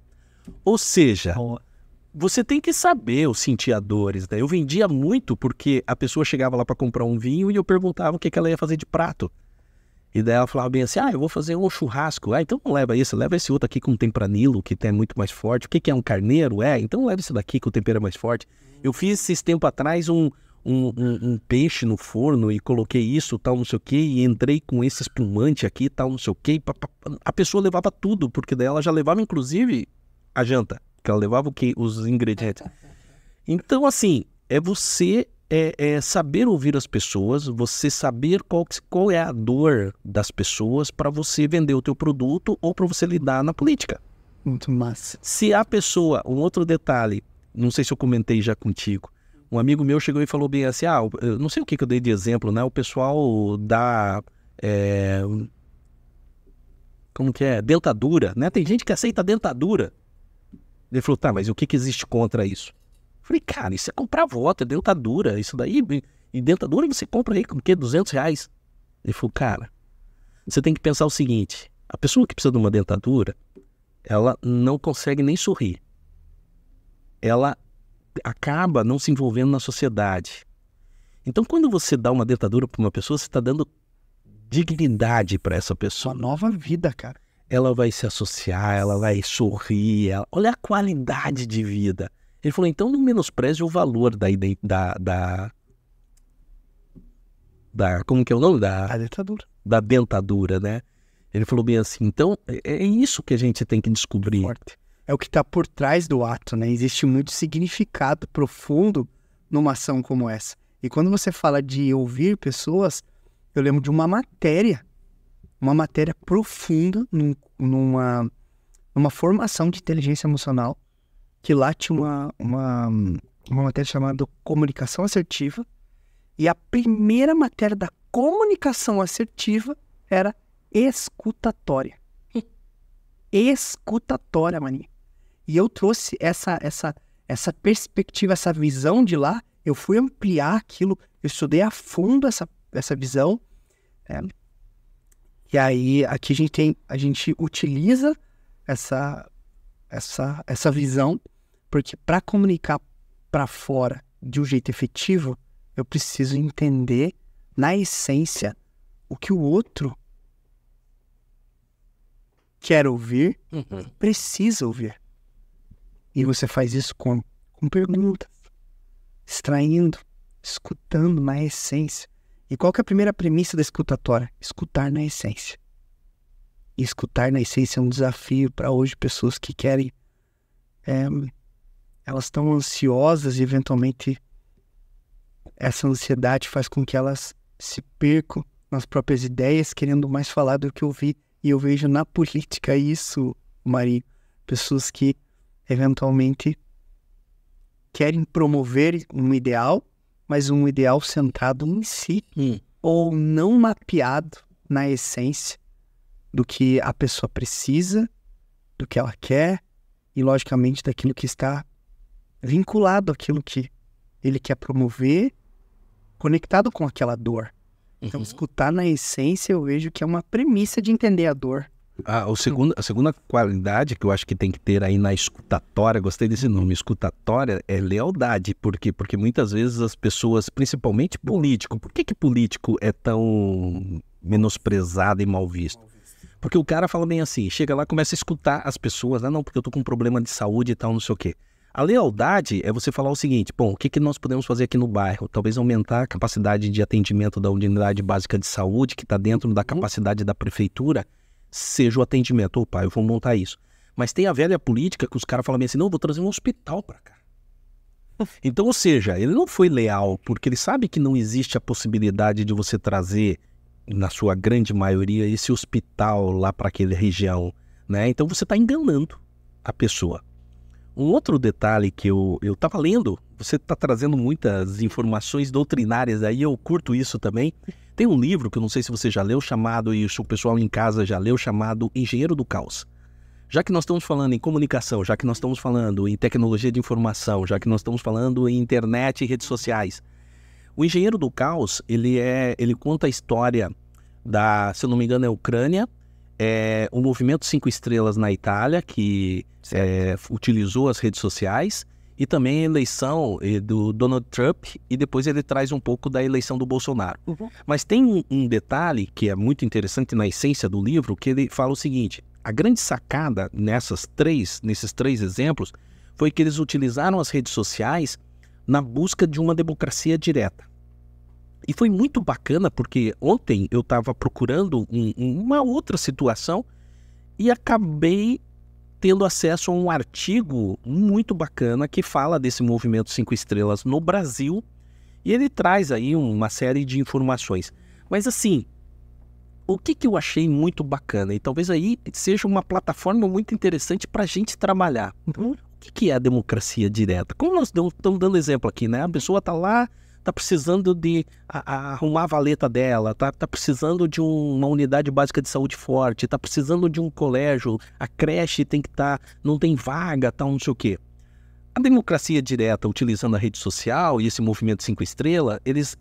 Ou seja, você tem que saber os sentir a dores, né? Eu vendia muito porque a pessoa chegava lá pra comprar um vinho e eu perguntava o que ela ia fazer de prato. E daí ela falava bem assim, eu vou fazer um churrasco. Então não leva esse outro aqui com tempranilo, que é muito mais forte. O que é um carneiro? Então leva esse daqui que o tempero é mais forte. Eu fiz esses tempos atrás um peixe no forno e coloquei isso, tal, não sei o que, e entrei com esse espumante aqui, tal, não sei o que. A pessoa levava tudo, porque daí ela já levava inclusive a janta, que ela levava os ingredientes. Então assim, você... saber ouvir as pessoas, você saber qual é a dor das pessoas para você vender o teu produto ou para você lidar na política. Muito massa. Se a pessoa, um outro detalhe, não sei se eu comentei já contigo, um amigo meu chegou e falou bem assim, eu não sei o que eu dei de exemplo, né? O pessoal dá, como que é? Dentadura, né? Tem gente que aceita dentadura. Ele falou, tá, mas o que existe contra isso? Falei, cara, isso é comprar voto, é dentadura, isso daí, e dentadura você compra aí com o quê? R$200? Ele falou, cara, você tem que pensar o seguinte, a pessoa que precisa de uma dentadura, ela não consegue nem sorrir. Ela acaba não se envolvendo na sociedade. Então, quando você dá uma dentadura para uma pessoa, você está dando dignidade para essa Uma pessoa. nova vida, cara. Ela vai se associar, ela vai sorrir, olha a qualidade de vida. Ele falou, então não menospreze o valor como que é o nome? A ditadura. Da dentadura, né? Ele falou bem assim, então é isso que a gente tem que descobrir. Forte. É o que está por trás do ato, né? Existe muito significado profundo numa ação como essa. E quando você fala de ouvir pessoas, eu lembro de uma matéria profunda numa formação de inteligência emocional, que lá tinha uma matéria chamada comunicação assertiva, e a primeira matéria da comunicação assertiva era escutatória. Escutatória, maninho. E eu trouxe essa perspectiva, essa visão de lá, eu fui ampliar aquilo, eu estudei a fundo essa visão, e aí aqui a gente utiliza essa visão, porque para comunicar para fora de um jeito efetivo, eu preciso entender na essência o que o outro quer ouvir, precisa ouvir. E você faz isso com perguntas, extraindo, escutando na essência. E qual que é a primeira premissa da escutatória? Escutar na essência. E escutar na essência é um desafio para hoje pessoas que querem... elas estão ansiosas e eventualmente essa ansiedade faz com que elas se percam nas próprias ideias, querendo mais falar do que ouvir. E eu vejo na política isso, Marinho, pessoas que eventualmente querem promover um ideal, mas um ideal centrado em si, ou não mapeado na essência do que a pessoa precisa, do que ela quer, e logicamente daquilo que está vinculado àquilo que ele quer promover, conectado com aquela dor. Então, escutar na essência, eu vejo que é uma premissa de entender a dor. A segunda qualidade que eu acho que tem que ter aí na escutatória, gostei desse nome, escutatória, é lealdade. Por quê? Porque muitas vezes as pessoas, principalmente político, por que político é tão menosprezado e mal visto? Porque o cara fala bem assim, chega lá, começa a escutar as pessoas, não, porque eu tô com um problema de saúde e tal, não sei o quê. A lealdade é você falar o seguinte, bom, o que nós podemos fazer aqui no bairro? Talvez aumentar a capacidade de atendimento da unidade básica de saúde, que está dentro da capacidade da prefeitura, seja o atendimento. Opa, eu vou montar isso. Mas tem a velha política que os caras falam assim, não, eu vou trazer um hospital para cá. Então, ou seja, ele não foi leal, porque ele sabe que não existe a possibilidade de você trazer, na sua grande maioria, esse hospital lá para aquela região, né? Então você está enganando a pessoa. Um outro detalhe que eu estava lendo, você está trazendo muitas informações doutrinárias aí, eu curto isso também. Tem um livro que eu não sei se você já leu, chamado, e o pessoal em casa já leu, chamado Engenheiro do Caos. Já que nós estamos falando em comunicação, já que nós estamos falando em tecnologia de informação, já que nós estamos falando em internet e redes sociais, o Engenheiro do Caos, ele conta a história se eu não me engano, é Ucrânia, o movimento 5 Estrelas na Itália, que utilizou as redes sociais, e também a eleição do Donald Trump, e depois ele traz um pouco da eleição do Bolsonaro. Mas tem um detalhe que é muito interessante na essência do livro, que ele fala o seguinte, a grande sacada nesses três exemplos foi que eles utilizaram as redes sociais na busca de uma democracia direta. E foi muito bacana porque ontem eu estava procurando uma outra situação e acabei tendo acesso a um artigo muito bacana que fala desse movimento 5 Estrelas no Brasil, e ele traz aí uma série de informações. Mas assim, o que eu achei muito bacana, e talvez aí seja uma plataforma muito interessante para a gente trabalhar. O que é a democracia direta? Como nós estamos dando exemplo aqui, né? A pessoa está lá, está precisando de arrumar a valeta dela, tá precisando de uma unidade básica de saúde forte, está precisando de um colégio, a creche tem que não tem vaga, tal, não sei o quê. A democracia direta, utilizando a rede social e esse movimento 5 Estrelas, eles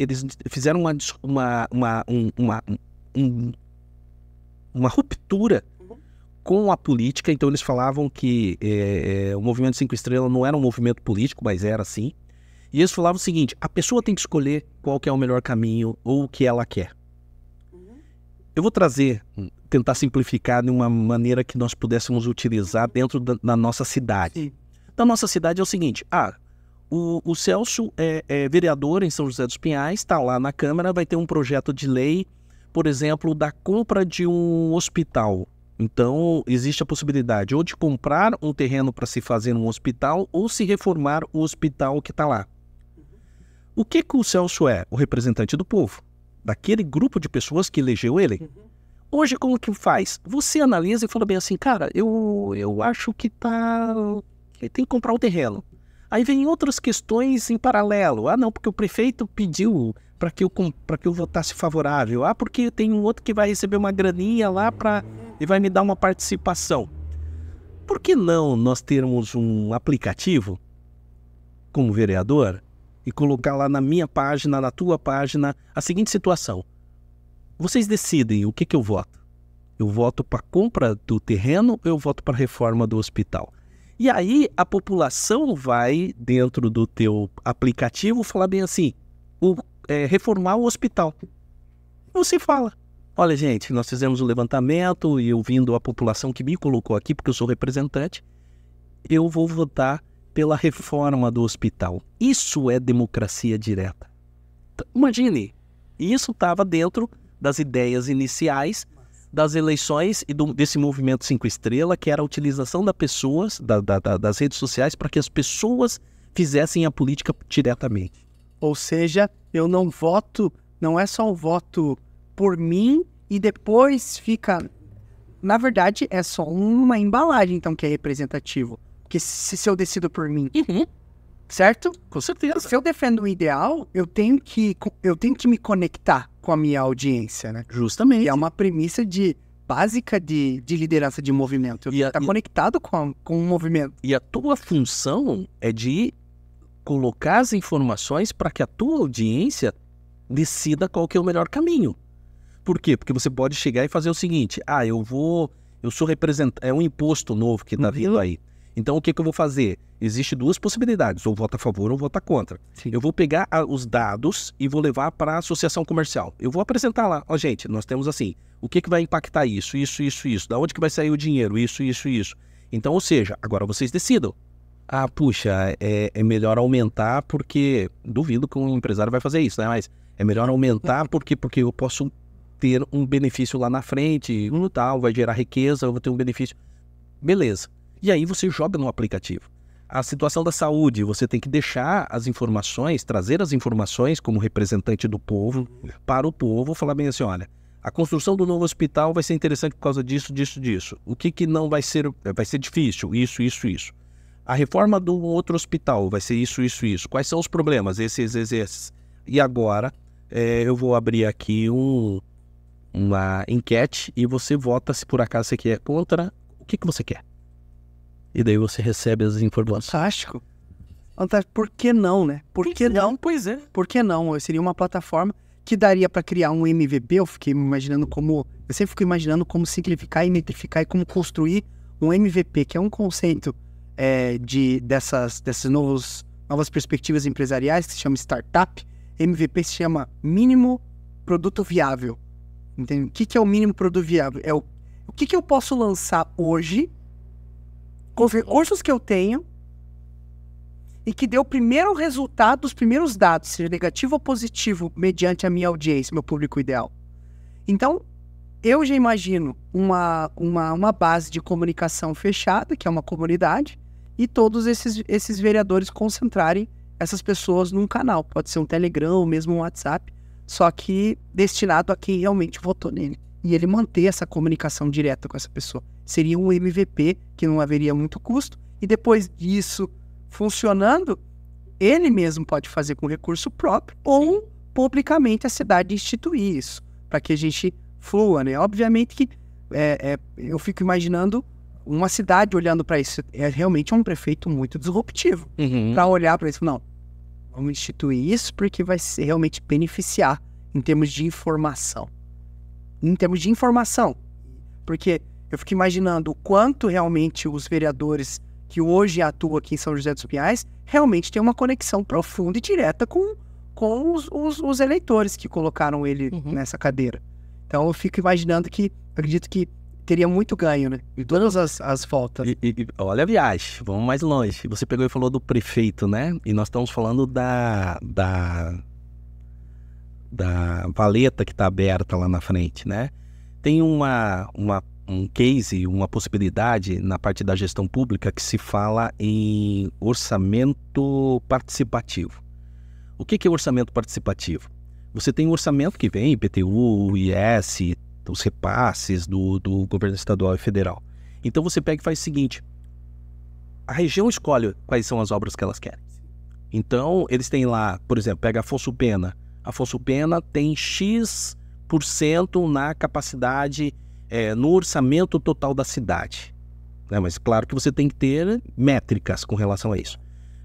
fizeram uma ruptura com a política. Então eles falavam que o movimento 5 Estrelas não era um movimento político, mas era sim. E eles falavam o seguinte, a pessoa tem que escolher qual que é o melhor caminho ou o que ela quer. Eu vou tentar simplificar de uma maneira que nós pudéssemos utilizar dentro da nossa cidade. Sim. Da nossa cidade é o seguinte, o Celso é vereador em São José dos Pinhais, está lá na Câmara, vai ter um projeto de lei, por exemplo, da compra de um hospital. Então, existe a possibilidade ou de comprar um terreno para se fazer um hospital ou se reformar o hospital que está lá. O que o Celso é? O representante do povo, daquele grupo de pessoas que elegeu ele. Hoje, como que faz? Você analisa e fala bem assim, cara, eu acho que tem que comprar um terreno. Aí vem outras questões em paralelo. Não, porque o prefeito pediu para que eu votasse favorável. Porque tem um outro que vai receber uma graninha lá e vai me dar uma participação. Por que não nós termos um aplicativo como vereador e colocar lá na minha página, na tua página, a seguinte situação. Vocês decidem o que eu voto. Eu voto para a compra do terreno ou eu voto para a reforma do hospital? E aí a população vai, dentro do teu aplicativo, falar bem assim, reformar o hospital. Você fala, olha gente, nós fizemos o levantamento e ouvindo a população que me colocou aqui, porque eu sou representante, eu vou votar pela reforma do hospital. Isso é democracia direta. Imagine, isso estava dentro das ideias iniciais das eleições e desse movimento 5 estrelas, que era a utilização das redes sociais para que as pessoas fizessem a política diretamente. Ou seja, eu não voto, não é só um voto por mim e depois fica... Na verdade, é só uma embalagem, então, que é representativo. Porque se eu decido por mim, certo? Com certeza. Se eu defendo um ideal, eu tenho que me conectar com a minha audiência, né? Justamente. E é uma premissa básica de liderança de movimento. Eu estar conectado com o movimento. E a tua função é de colocar as informações para que a tua audiência decida qual que é o melhor caminho. Por quê? Porque você pode chegar e fazer o seguinte, eu sou representante, é um imposto novo que está vindo aí. Então, o que eu vou fazer? Existem duas possibilidades, ou vota a favor ou vota contra. Sim. Eu vou pegar os dados e vou levar para a associação comercial. Eu vou apresentar lá, gente, nós temos assim, o que vai impactar isso, da onde que vai sair o dinheiro, isso. Então, ou seja, agora vocês decidam. Puxa, é melhor aumentar porque, duvido que um empresário vai fazer isso, né? Mas é melhor aumentar porque eu posso ter um benefício lá na frente, tal, vai gerar riqueza, eu vou ter um benefício. Beleza. E aí você joga no aplicativo. A situação da saúde, você tem que deixar as informações, trazer as informações como representante do povo, para o povo, falar bem assim, olha, a construção do novo hospital vai ser interessante por causa disso. O que não vai ser difícil, isso. A reforma do outro hospital vai ser isso. Quais são os problemas? Esses. E agora, eu vou abrir aqui uma enquete e você vota se por acaso você quer contra, o que você quer. E daí você recebe as informações. Fantástico. Por que não, né? Por que não? Pois é. Por que não? Seria uma plataforma que daria para criar um MVP. Eu sempre fico imaginando como simplificar e metrificar e como construir um MVP, que é um conceito dessas novas perspectivas empresariais, que se chama startup. MVP se chama mínimo produto viável. Entende? O que é o mínimo produto viável? É o que eu posso lançar hoje com os recursos que eu tenho e que dê o primeiro resultado, os primeiros dados, seja negativo ou positivo, mediante a minha audiência, meu público ideal. Então, eu já imagino uma base de comunicação fechada, que é uma comunidade, e todos esses vereadores concentrarem essas pessoas num canal. Pode ser um Telegram ou mesmo um WhatsApp, só que destinado a quem realmente votou nele. E ele manter essa comunicação direta com essa pessoa. Seria um MVP que não haveria muito custo. E depois disso funcionando, ele mesmo pode fazer com recurso próprio ou publicamente a cidade instituir isso, para que a gente flua, né? Obviamente que eu fico imaginando uma cidade olhando para isso. É realmente um prefeito muito disruptivo para olhar para isso. Não, vamos instituir isso porque vai realmente beneficiar em termos de informação. Porque eu fico imaginando o quanto realmente os vereadores que hoje atuam aqui em São José dos Pinhais realmente têm uma conexão profunda e direta com os eleitores que colocaram ele nessa cadeira. Então eu fico imaginando que, acredito que teria muito ganho, né? Em todas as voltas. Olha a viagem, vamos mais longe. Você pegou e falou do prefeito, né? E nós estamos falando da valeta que está aberta lá na frente, né? Tem um case, uma possibilidade na parte da gestão pública que se fala em orçamento participativo. O que é orçamento participativo? Você tem um orçamento que vem, IPTU, IS, os repasses do governo estadual e federal. Então você pega e faz o seguinte, a região escolhe quais são as obras que elas querem. Então eles têm lá, por exemplo, pega Afonso Pena. Afonso Pena tem X% na capacidade, no orçamento total da cidade. Né? Mas claro que você tem que ter métricas com relação a isso.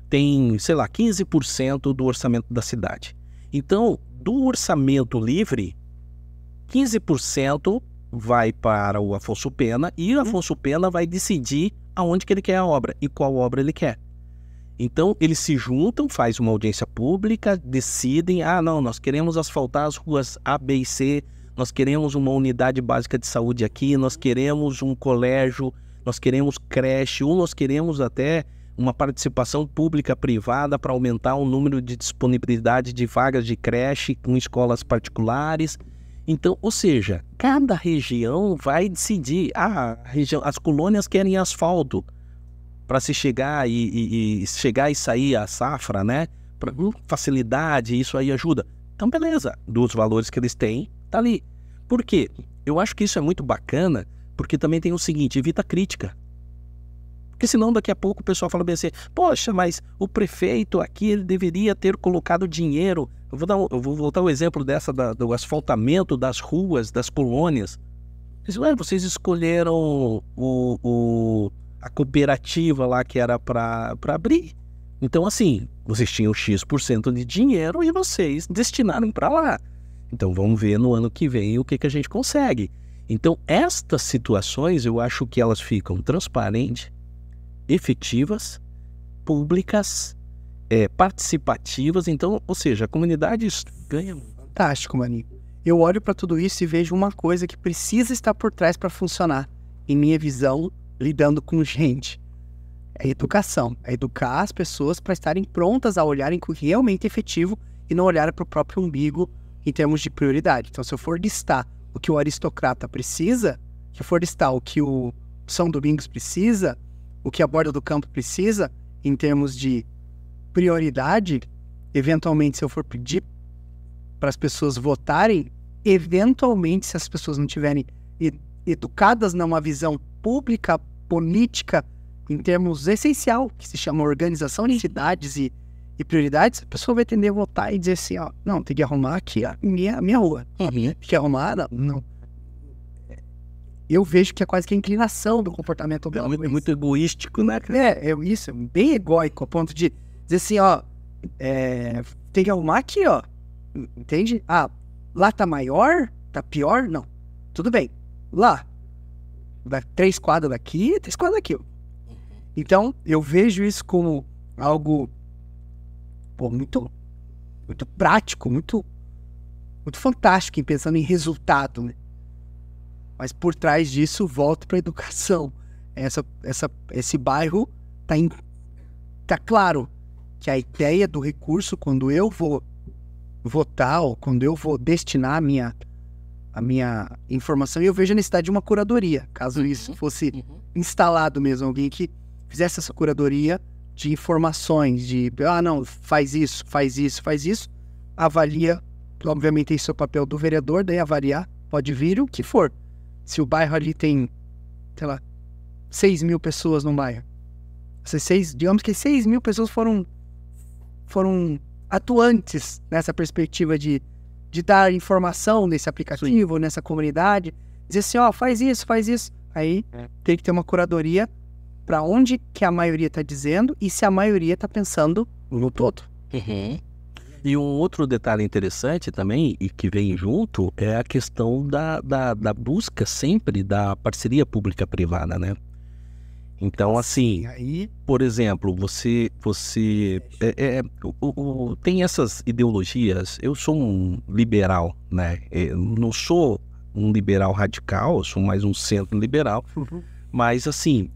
Tem, sei lá, 15% do orçamento da cidade. Então, do orçamento livre, 15% vai para o Afonso Pena e o Afonso Pena vai decidir aonde que ele quer a obra e qual obra ele quer. Então, eles se juntam, faz uma audiência pública, decidem, não, nós queremos asfaltar as ruas A, B e C, nós queremos uma unidade básica de saúde aqui, nós queremos um colégio, nós queremos creche, ou nós queremos até uma participação pública-privada para aumentar o número de disponibilidade de vagas de creche com escolas particulares. Então, ou seja, cada região vai decidir, as colônias querem asfalto para se chegar e sair a safra, né? Pra facilidade, isso aí ajuda. Então, beleza, dos valores que eles têm, tá ali. Por quê? Eu acho que isso é muito bacana, porque também tem o seguinte, evita crítica. Porque senão daqui a pouco o pessoal fala bem assim, poxa, mas o prefeito aqui, ele deveria ter colocado dinheiro. Eu vou voltar ao exemplo do asfaltamento das ruas, das colônias. Vocês escolheram a cooperativa lá que era para abrir. Então, assim, vocês tinham X% de dinheiro e vocês destinaram para lá. Então, vamos ver no ano que vem o que a gente consegue. Então, estas situações, eu acho que elas ficam transparentes, efetivas, públicas, participativas. Então, ou seja, a comunidade ganha. Fantástico, Maninho. Eu olho para tudo isso e vejo uma coisa que precisa estar por trás para funcionar. Em minha visão, lidando com gente. É educação. É educar as pessoas para estarem prontas a olharem com o que realmente é efetivo e não olharem para o próprio umbigo em termos de prioridade. Então, se eu for listar o que o aristocrata precisa, se eu for listar o que o São Domingos precisa, o que a Borda do Campo precisa, em termos de prioridade, eventualmente, se eu for pedir para as pessoas votarem, eventualmente, se as pessoas não tiverem educadas numa visão pública, política, em termos essencial, que se chama organização de cidades e prioridades, a pessoa vai tender a votar e dizer assim, não, tem que arrumar aqui a minha rua. Tem que arrumar, não. Eu vejo que é quase que a inclinação do comportamento humano. É muito egoístico, né? Isso, é bem egóico, a ponto de dizer assim, tem que arrumar aqui, entende? Lá tá maior, tá pior? Não. Tudo bem. Lá, 3 quadras daqui, 3 quadras daqui. Então, eu vejo isso como algo muito, muito prático, muito, muito fantástico, pensando em resultado, né? Mas por trás disso, volto para a educação. Esse bairro tá claro que a ideia do recurso, quando eu vou votar ou quando eu vou destinar a minha informação, eu vejo a necessidade de uma curadoria, caso isso fosse instalado mesmo, alguém que fizesse essa curadoria de informações, não, faz isso, avalia, obviamente tem seu papel do vereador, daí avaliar, pode vir o que for. Se o bairro ali tem, sei lá, 6 mil pessoas no bairro, digamos que 6 mil pessoas foram atuantes nessa perspectiva de dar informação nesse aplicativo, sim, nessa comunidade, dizer assim, faz isso. Aí tem que ter uma curadoria para onde que a maioria está dizendo e se a maioria está pensando no todo. E um outro detalhe interessante também, e que vem junto, é a questão da busca sempre da parceria pública-privada, né? Então, assim, por exemplo, você tem essas ideologias. Eu sou um liberal, né? Eu não sou um liberal radical, eu sou mais um centro liberal, mas assim,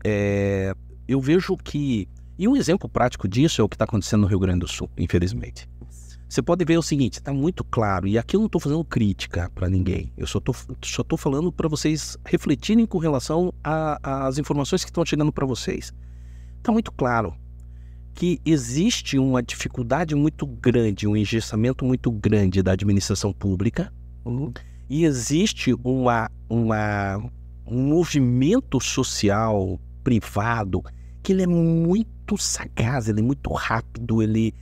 eu vejo que... E um exemplo prático disso é o que está acontecendo no Rio Grande do Sul, infelizmente. Você pode ver o seguinte, está muito claro, e aqui eu não estou fazendo crítica para ninguém, eu só estou falando para vocês refletirem com relação às informações que estão chegando para vocês. Está muito claro que existe uma dificuldade muito grande, um engessamento muito grande da administração pública, e existe um movimento social privado que ele é muito sagaz, ele é muito rápido, ele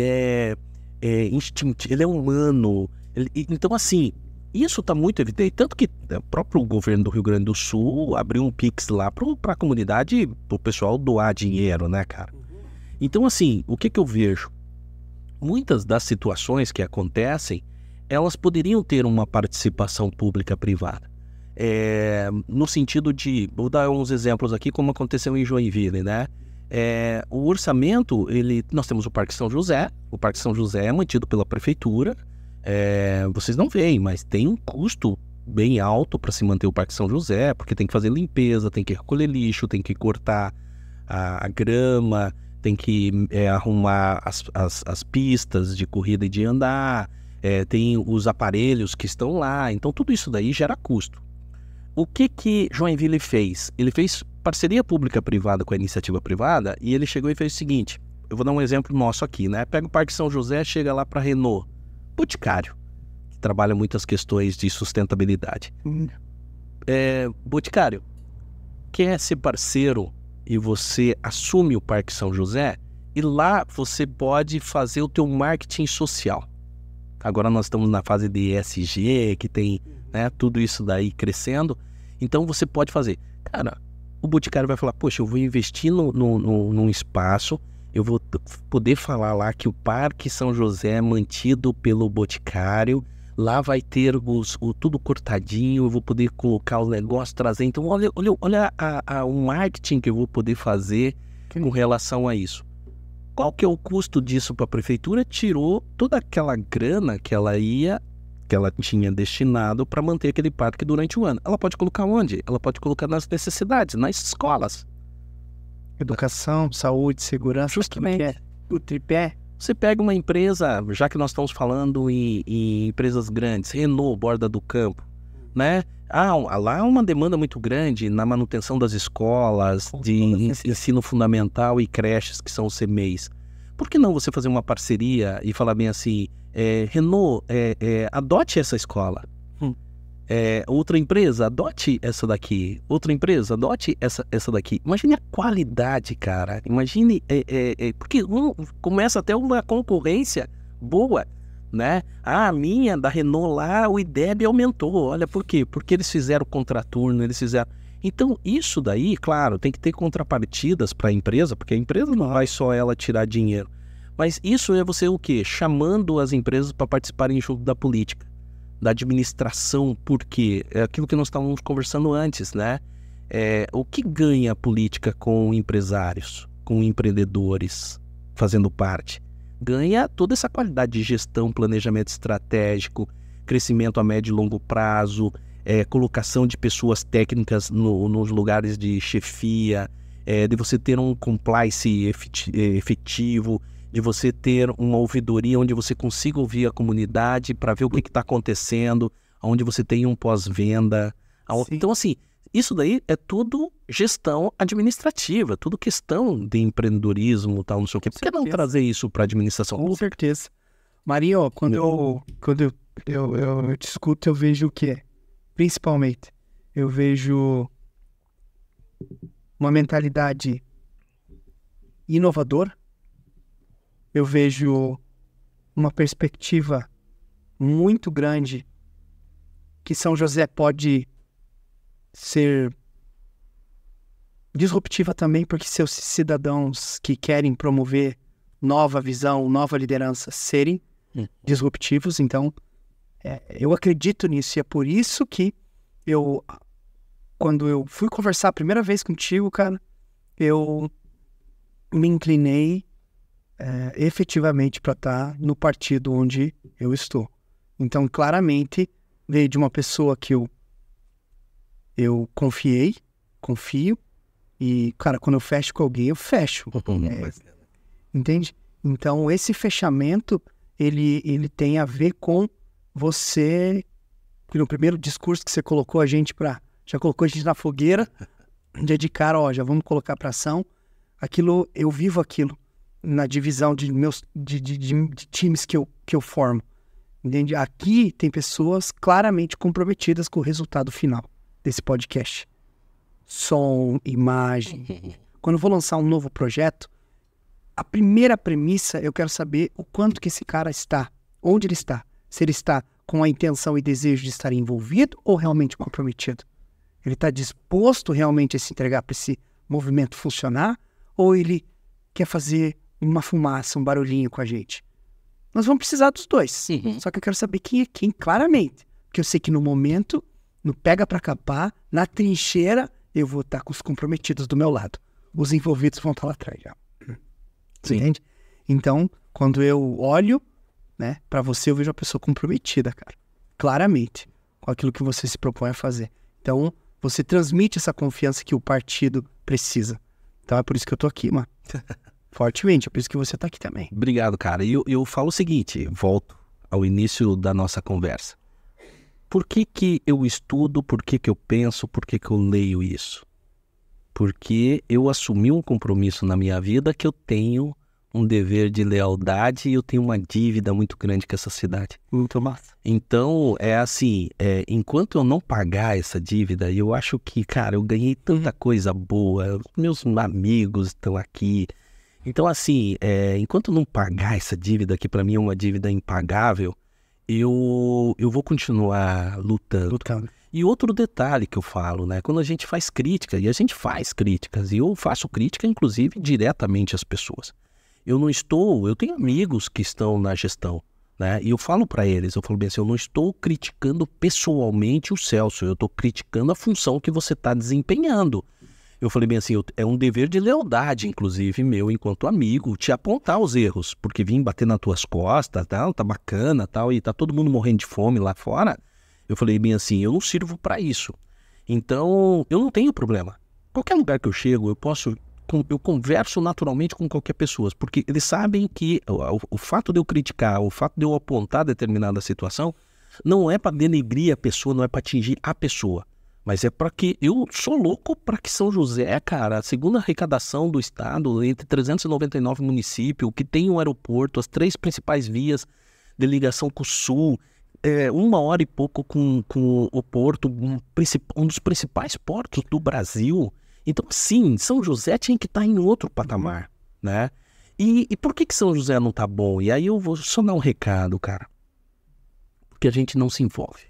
é instintivo, ele é humano. Então, assim, isso está muito evidente. Tanto que o próprio governo do Rio Grande do Sul abriu um Pix lá para a comunidade, para o pessoal doar dinheiro, né, cara? Então, assim, o que eu vejo? Muitas das situações que acontecem, elas poderiam ter uma participação pública-privada. No sentido de, vou dar uns exemplos aqui, como aconteceu em Joinville, né? O orçamento, nós temos o Parque São José é mantido pela prefeitura, vocês não veem, mas tem um custo bem alto para se manter o Parque São José, porque tem que fazer limpeza, tem que recolher lixo, tem que cortar a grama, tem que arrumar as pistas de corrida e de andar, tem os aparelhos que estão lá, então tudo isso daí gera custo. O que Joinville fez? Ele fez parceria pública-privada com a iniciativa privada e ele chegou e fez o seguinte, eu vou dar um exemplo nosso aqui, né? Pega o Parque São José, chega lá para Renault, Boticário, que trabalha muitas questões de sustentabilidade. Boticário, quer ser parceiro e você assume o Parque São José e lá você pode fazer o teu marketing social. Agora nós estamos na fase de ESG, que tem, né, tudo isso daí crescendo. Então você pode fazer. Cara, o Boticário vai falar, poxa, eu vou investir num espaço, eu vou poder falar lá que o Parque São José é mantido pelo Boticário, lá vai ter tudo cortadinho, eu vou poder colocar o negócio, trazer. Então olha o marketing que eu vou poder fazer com relação a isso. Qual que é o custo disso para a prefeitura? Tirou toda aquela grana que ela tinha destinado para manter aquele parque durante o ano. Ela pode colocar onde? Ela pode colocar nas necessidades, nas escolas. Educação, saúde, segurança. Justamente. O tripé. Você pega uma empresa, já que nós estamos falando em empresas grandes, Renault, Borda do Campo, né? Lá há uma demanda muito grande na manutenção das escolas, de ensino fundamental e creches, que são os CMEIs. Por que não você fazer uma parceria e falar bem assim, Renault, adote essa escola. Outra empresa, adote essa daqui. Outra empresa, adote essa daqui. Imagine a qualidade, cara. Imagine, porque começa até uma concorrência boa, né? A minha, da Renault lá, o IDEB aumentou. Olha por quê? Porque eles fizeram contraturno, eles fizeram... Então, isso daí, claro, tem que ter contrapartidas para a empresa, porque a empresa não vai só ela tirar dinheiro. Mas isso é você o quê? Chamando as empresas para participarem junto da política, da administração, porque é aquilo que nós estávamos conversando antes, né? O que ganha a política com empresários, com empreendedores fazendo parte? Ganha toda essa qualidade de gestão, planejamento estratégico, crescimento a médio e longo prazo, colocação de pessoas técnicas nos lugares de chefia, de você ter um compliance efetivo, de você ter uma ouvidoria onde você consiga ouvir a comunidade para ver o que está acontecendo, onde você tem um pós-venda. Então, assim, isso daí é tudo gestão administrativa, tudo questão de empreendedorismo, tal, não sei o quê. Por que não trazer isso para a administração? Com certeza. Marinho, quando eu te escuto, eu vejo o quê? Principalmente, eu vejo uma mentalidade inovadora, eu vejo uma perspectiva muito grande que São José pode ser disruptiva também, porque seus cidadãos que querem promover nova visão, nova liderança, serem disruptivos. Então, eu acredito nisso, e é por isso que quando eu fui conversar a primeira vez contigo, cara, eu me inclinei efetivamente para estar no partido onde eu estou. Então, claramente, veio de uma pessoa que eu confio, e, cara, quando eu fecho com alguém, eu fecho. Entende? Então, esse fechamento, ele tem a ver com você, no primeiro discurso que você colocou já colocou a gente na fogueira, de cara, já vamos colocar para ação. Aquilo, eu vivo aquilo na divisão de times que eu formo. Entende? Aqui tem pessoas claramente comprometidas com o resultado final desse podcast. Som, imagem. Quando eu vou lançar um novo projeto, a primeira premissa, eu quero saber o quanto que esse cara está, onde ele está. Se ele está com a intenção e desejo de estar envolvido ou realmente comprometido. Ele está disposto realmente a se entregar para esse movimento funcionar, ou ele quer fazer uma fumaça, um barulhinho com a gente? Nós vamos precisar dos dois. Só que eu quero saber quem é quem, claramente. Porque eu sei que no momento, no pega pra capar, na trincheira, eu vou estar com os comprometidos do meu lado. Os envolvidos vão estar lá atrás já. Entende? Então, quando eu olho, né, pra você, eu vejo a pessoa comprometida, cara. Claramente. Com aquilo que você se propõe a fazer. Então, você transmite essa confiança que o partido precisa. Então, é por isso que eu tô aqui, mano. Fortemente, é por isso que você tá aqui também. Obrigado, cara. E eu falo o seguinte, volto ao início da nossa conversa. Por que eu estudo, por que eu penso, por que eu leio isso? Porque eu assumi um compromisso na minha vida que eu tenho um dever de lealdade e eu tenho uma dívida muito grande com essa cidade. Muito massa. Então, enquanto eu não pagar essa dívida, eu acho que, cara, eu ganhei tanta coisa boa, meus amigos estão aqui. Então, assim, enquanto eu não pagar essa dívida, que para mim é uma dívida impagável, eu vou continuar lutando. E outro detalhe que eu falo, né? Quando a gente faz crítica, e a gente faz críticas, e eu faço crítica, inclusive, diretamente às pessoas. Eu tenho amigos que estão na gestão, né? E eu falo para eles, eu falo bem assim, eu não estou criticando pessoalmente o Celso, eu estou criticando a função que você está desempenhando. Eu falei bem assim, é um dever de lealdade, inclusive, meu, enquanto amigo, te apontar os erros, porque vim bater nas tuas costas, tal, tá bacana, tal, e tá todo mundo morrendo de fome lá fora. Eu falei bem assim, eu não sirvo para isso. Então, eu não tenho problema. Qualquer lugar que eu chego, eu converso naturalmente com qualquer pessoa, porque eles sabem que o fato de eu criticar, o fato de eu apontar determinada situação, não é para denegrir a pessoa, não é para atingir a pessoa. Mas é para que eu sou louco para que São José, cara, a segunda arrecadação do estado, entre 399 municípios, que tem um aeroporto, as 3 principais vias de ligação com o sul, 1 hora e pouco com o porto, um dos principais portos do Brasil. Então, sim, São José tinha que estar em outro patamar, né? E por que São José não tá bom? E aí eu vou só dar um recado, cara. Porque a gente não se envolve.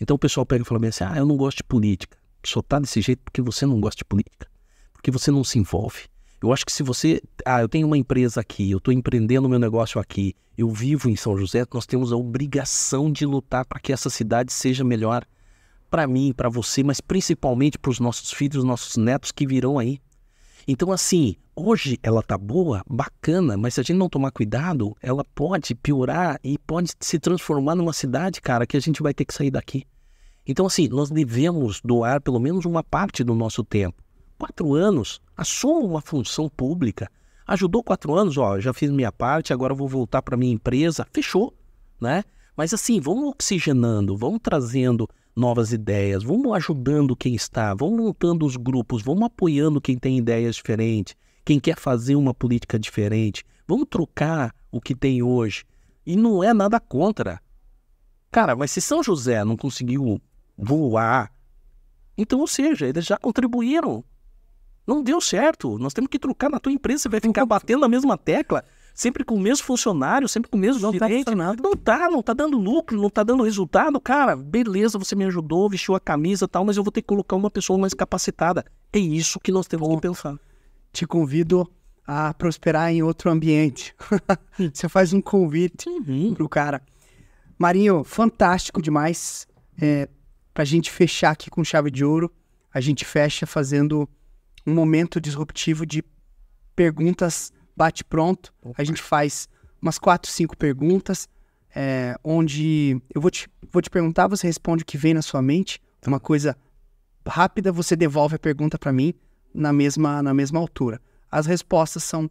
Então o pessoal pega e fala bem assim, eu não gosto de política. Só tá desse jeito porque você não gosta de política. Porque você não se envolve. Eu acho que se você... eu tenho uma empresa aqui, eu estou empreendendo meu negócio aqui, eu vivo em São José, nós temos a obrigação de lutar para que essa cidade seja melhor para mim, para você, mas principalmente para os nossos filhos, nossos netos que virão aí. Então assim, hoje ela tá boa, bacana, mas se a gente não tomar cuidado, ela pode piorar e pode se transformar numa cidade, cara, que a gente vai ter que sair daqui. Então assim, nós devemos doar pelo menos uma parte do nosso tempo. 4 anos, assuma uma função pública. Ajudou 4 anos, já fiz minha parte, agora eu vou voltar para minha empresa. Fechou, né? Mas assim, vamos oxigenando, vamos trazendo novas ideias, vamos ajudando quem está, vamos montando os grupos, vamos apoiando quem tem ideias diferentes, quem quer fazer uma política diferente. Vamos trocar o que tem hoje. E não é nada contra. Cara, mas se São José não conseguiu voar, então, ou seja, eles já contribuíram. Não deu certo, nós temos que trocar na tua empresa, você vai ficar batendo na mesma tecla, sempre com o mesmo funcionário, sempre com o mesmo gerente. Não tá dando lucro, não tá dando resultado, cara, beleza, você me ajudou, vestiu a camisa e tal, mas eu vou ter que colocar uma pessoa mais capacitada. É isso que nós temos que pensar. Te convido a prosperar em outro ambiente. Você faz um convite pro cara. Marinho, fantástico demais. Pra gente fechar aqui com chave de ouro, a gente fecha fazendo um momento disruptivo de perguntas bate-pronto. A gente faz umas 4, 5 perguntas. onde eu vou te perguntar, você responde o que vem na sua mente, uma coisa rápida, você devolve a pergunta para mim na mesma altura. As respostas são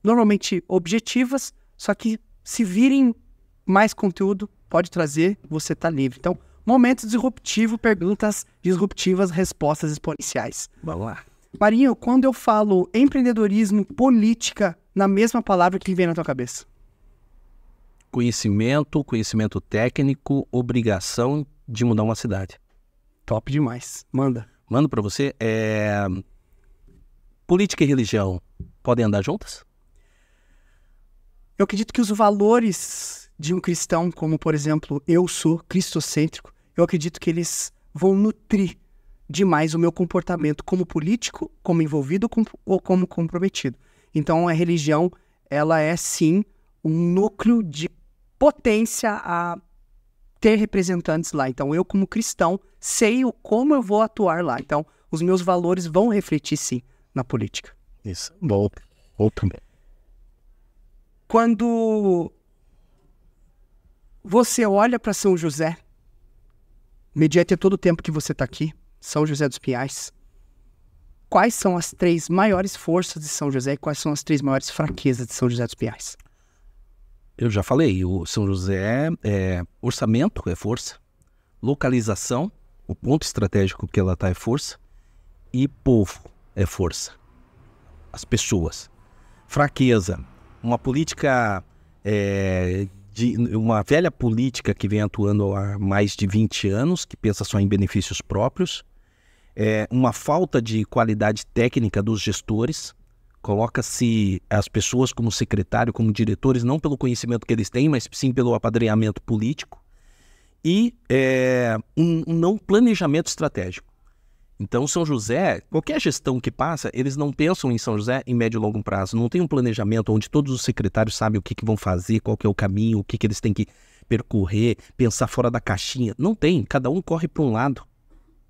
normalmente objetivas, só que se virem mais conteúdo, pode trazer, você tá livre. Então, momento disruptivo, perguntas disruptivas, respostas exponenciais. Vamos lá. Marinho, quando eu falo empreendedorismo, política, na mesma palavra, o que vem na tua cabeça? Conhecimento técnico, obrigação de mudar uma cidade. Top demais. Manda. Mando para você, política e religião podem andar juntas? Eu acredito que os valores de um cristão, como por exemplo, eu sou cristocêntrico, eu acredito que eles vão nutrir demais o meu comportamento como político, como envolvido ou como comprometido. Então a religião, ela é sim um núcleo de potência a ter representantes lá. Então eu como cristão sei como eu vou atuar lá. Então os meus valores vão refletir sim na política. Isso, bom. Quando você olha para São José, mediante todo o tempo que você está aqui, São José dos Pinhais, quais são as 3 maiores forças de São José e quais são as 3 maiores fraquezas de São José dos Pinhais? Eu já falei, o São José orçamento é força, localização, o ponto estratégico que ela está é força, e povo é força, as pessoas. Fraqueza, uma política, uma velha política que vem atuando há mais de 20 anos, que pensa só em benefícios próprios, uma falta de qualidade técnica dos gestores, coloca-se as pessoas como secretário, como diretores, não pelo conhecimento que eles têm, mas sim pelo apadrinhamento político, e um não planejamento estratégico. Então, São José, qualquer gestão que passa, eles não pensam em São José em médio e longo prazo. Não tem um planejamento onde todos os secretários sabem o que vão fazer, qual que é o caminho, o que eles têm que percorrer, pensar fora da caixinha. Não tem, cada um corre para um lado.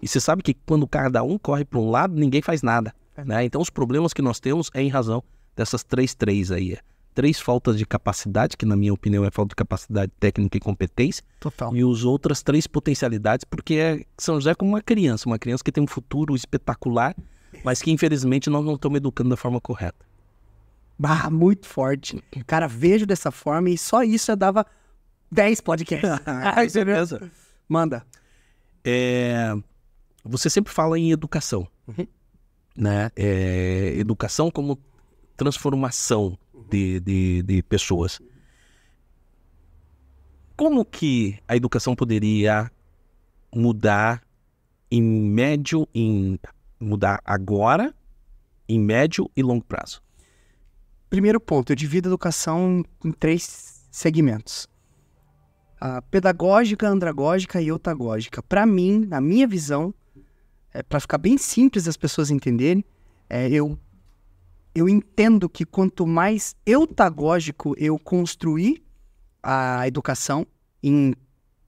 E você sabe que quando cada um corre para um lado, ninguém faz nada. Né? Então, os problemas que nós temos é em razão dessas 3 aí. 3 faltas de capacidade, que na minha opinião é falta de capacidade técnica e competência. Total. E os outras 3 potencialidades, porque São José é como uma criança que tem um futuro espetacular, mas que infelizmente nós não estamos educando da forma correta. Muito forte. Cara, vejo dessa forma e só isso já dava 10 podcasts. Beleza. Manda. Você sempre fala em educação, né? Educação como transformação de pessoas. Como que a educação poderia mudar mudar agora, em médio e longo prazo? Primeiro ponto, eu divido a educação em 3 segmentos. A pedagógica, andragógica e outagógica. Para mim, na minha visão, para ficar bem simples as pessoas entenderem, eu entendo que quanto mais eutagógico eu construir a educação em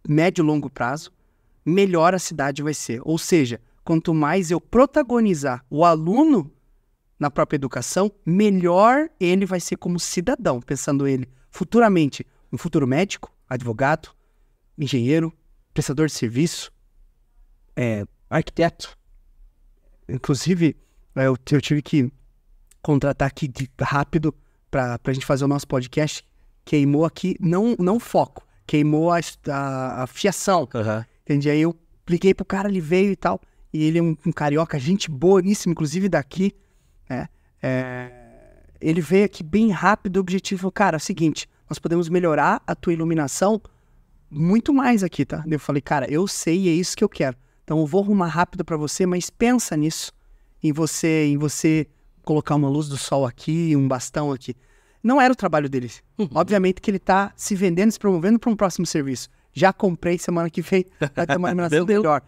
médio e longo prazo, melhor a cidade vai ser. Ou seja, quanto mais eu protagonizar o aluno na própria educação, melhor ele vai ser como cidadão, pensando ele futuramente um futuro médico, advogado, engenheiro, prestador de serviço, arquiteto. Inclusive, eu tive que contratar aqui rápido pra gente fazer o nosso podcast. Queimou aqui, não foco, queimou a fiação. Entendi? Aí eu liguei pro cara, ele veio e tal, e ele é um carioca, gente boníssima, inclusive daqui, né? Ele veio aqui bem rápido, o objetivo foi, cara, é o seguinte, nós podemos melhorar a tua iluminação muito mais aqui, tá? Eu falei, cara, eu sei e é isso que eu quero. Então eu vou arrumar rápido pra você, mas pensa nisso, em você colocar uma luz do sol aqui, um bastão aqui. Não era o trabalho dele. Obviamente que ele tá se vendendo, se promovendo para um próximo serviço. Já comprei, semana que vem vai ter uma iluminação melhor.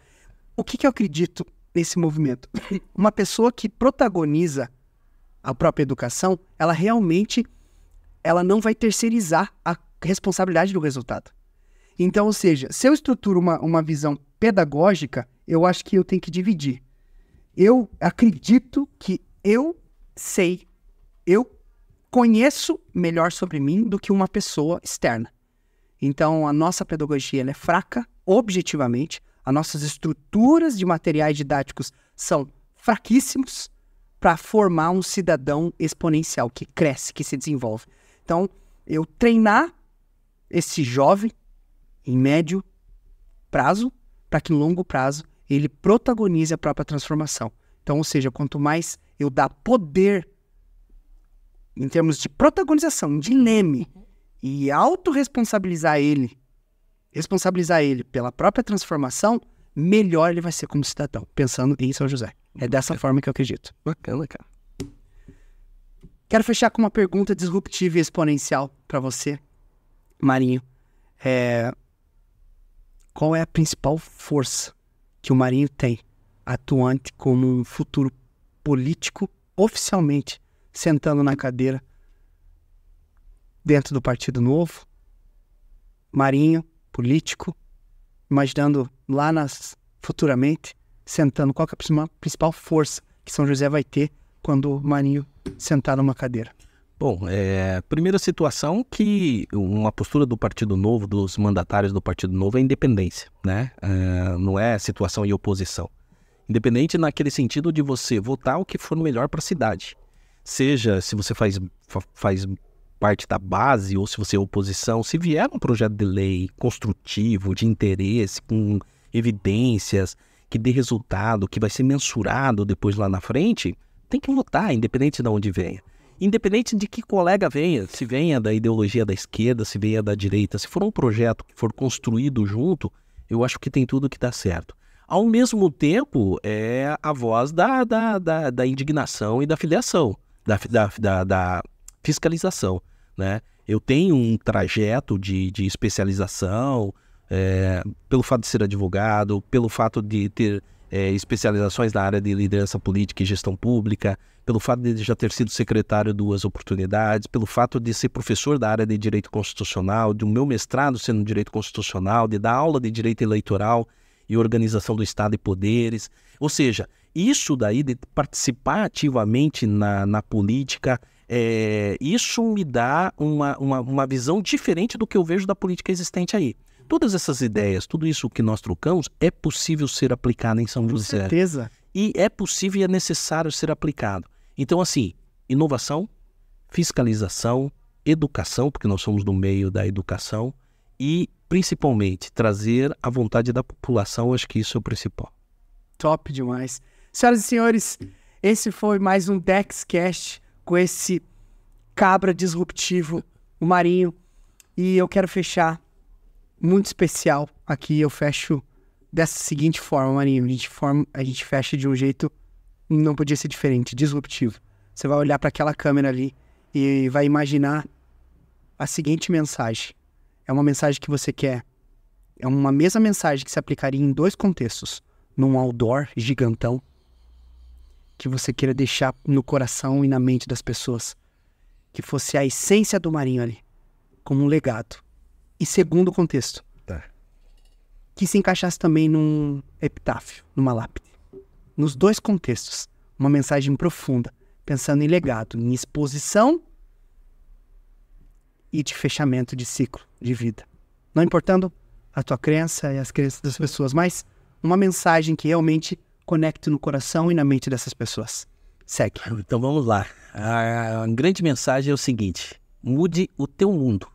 O que eu acredito nesse movimento? Uma pessoa que protagoniza a própria educação, ela realmente não vai terceirizar a responsabilidade do resultado. Então, ou seja, se eu estruturo uma visão pedagógica, eu acho que eu tenho que dividir. Eu acredito que eu conheço melhor sobre mim do que uma pessoa externa. Então, a nossa pedagogia ela é fraca, objetivamente. As nossas estruturas de materiais didáticos são fraquíssimos para formar um cidadão exponencial, que cresce, que se desenvolve. Então, eu treinar esse jovem em médio prazo, para que em longo prazo ele protagonize a própria transformação. Então, ou seja, quanto mais eu dar poder em termos de protagonização, de leme, e autorresponsabilizar ele, responsabilizar ele pela própria transformação, melhor ele vai ser como cidadão, pensando em São José. É dessa forma que eu acredito. Bacana, cara. Quero fechar com uma pergunta disruptiva e exponencial para você, Marinho. Qual é a principal força que o Marinho tem atuante como um futuro político, oficialmente, sentando na cadeira dentro do Partido Novo? Marinho, político, imaginando lá futuramente, sentando, qual que é a principal força que São José vai ter quando o Marinho sentar numa cadeira? Bom, primeira situação que uma postura do Partido Novo, dos mandatários do Partido Novo, é independência, né? Não é situação e oposição. Independente naquele sentido de você votar o que for melhor para a cidade. Seja se você faz parte da base ou se você é oposição, se vier um projeto de lei construtivo, de interesse, com evidências, que dê resultado, que vai ser mensurado depois lá na frente, tem que votar, independente de onde venha. Independente de que colega venha, se venha da ideologia da esquerda, se venha da direita, se for um projeto que for construído junto, eu acho que tem tudo que dá certo. Ao mesmo tempo, é a voz da indignação e da filiação, da fiscalização, né? Eu tenho um trajeto de especialização, pelo fato de ser advogado, pelo fato de ter especializações na área de liderança política e gestão pública, pelo fato de já ter sido secretário 2 oportunidades, pelo fato de ser professor da área de direito constitucional, do meu mestrado sendo no direito constitucional, de dar aula de direito eleitoral e organização do Estado e poderes. Ou seja, isso daí de participar ativamente na política, isso me dá uma visão diferente do que eu vejo da política existente aí. Todas essas ideias, tudo isso que nós trocamos, é possível ser aplicado em São José. Com certeza. E é possível e é necessário ser aplicado. Então, assim, inovação, fiscalização, educação, porque nós somos do meio da educação, e, principalmente, trazer a vontade da população, acho que isso é o principal. Top demais. Senhoras e senhores, esse foi mais um DexCast com esse cabra disruptivo, o Marinho. E eu quero fechar muito especial aqui. Eu fecho dessa seguinte forma, Marinho. A gente fecha de um jeito, não podia ser diferente, disruptivo. Você vai olhar para aquela câmera ali e vai imaginar a seguinte mensagem. É uma mensagem que você quer. É uma mesma mensagem que se aplicaria em 2 contextos. Num outdoor gigantão que você queira deixar no coração e na mente das pessoas. Que fosse a essência do Marinho ali, como um legado. E segundo contexto, que se encaixasse também num epitáfio, numa lápide. Nos 2 contextos, uma mensagem profunda, pensando em legado, em exposição e de fechamento de ciclo de vida. Não importando a tua crença e as crenças das pessoas, mas uma mensagem que realmente conecte no coração e na mente dessas pessoas. Segue. Então vamos lá. A grande mensagem é o seguinte: mude o teu mundo.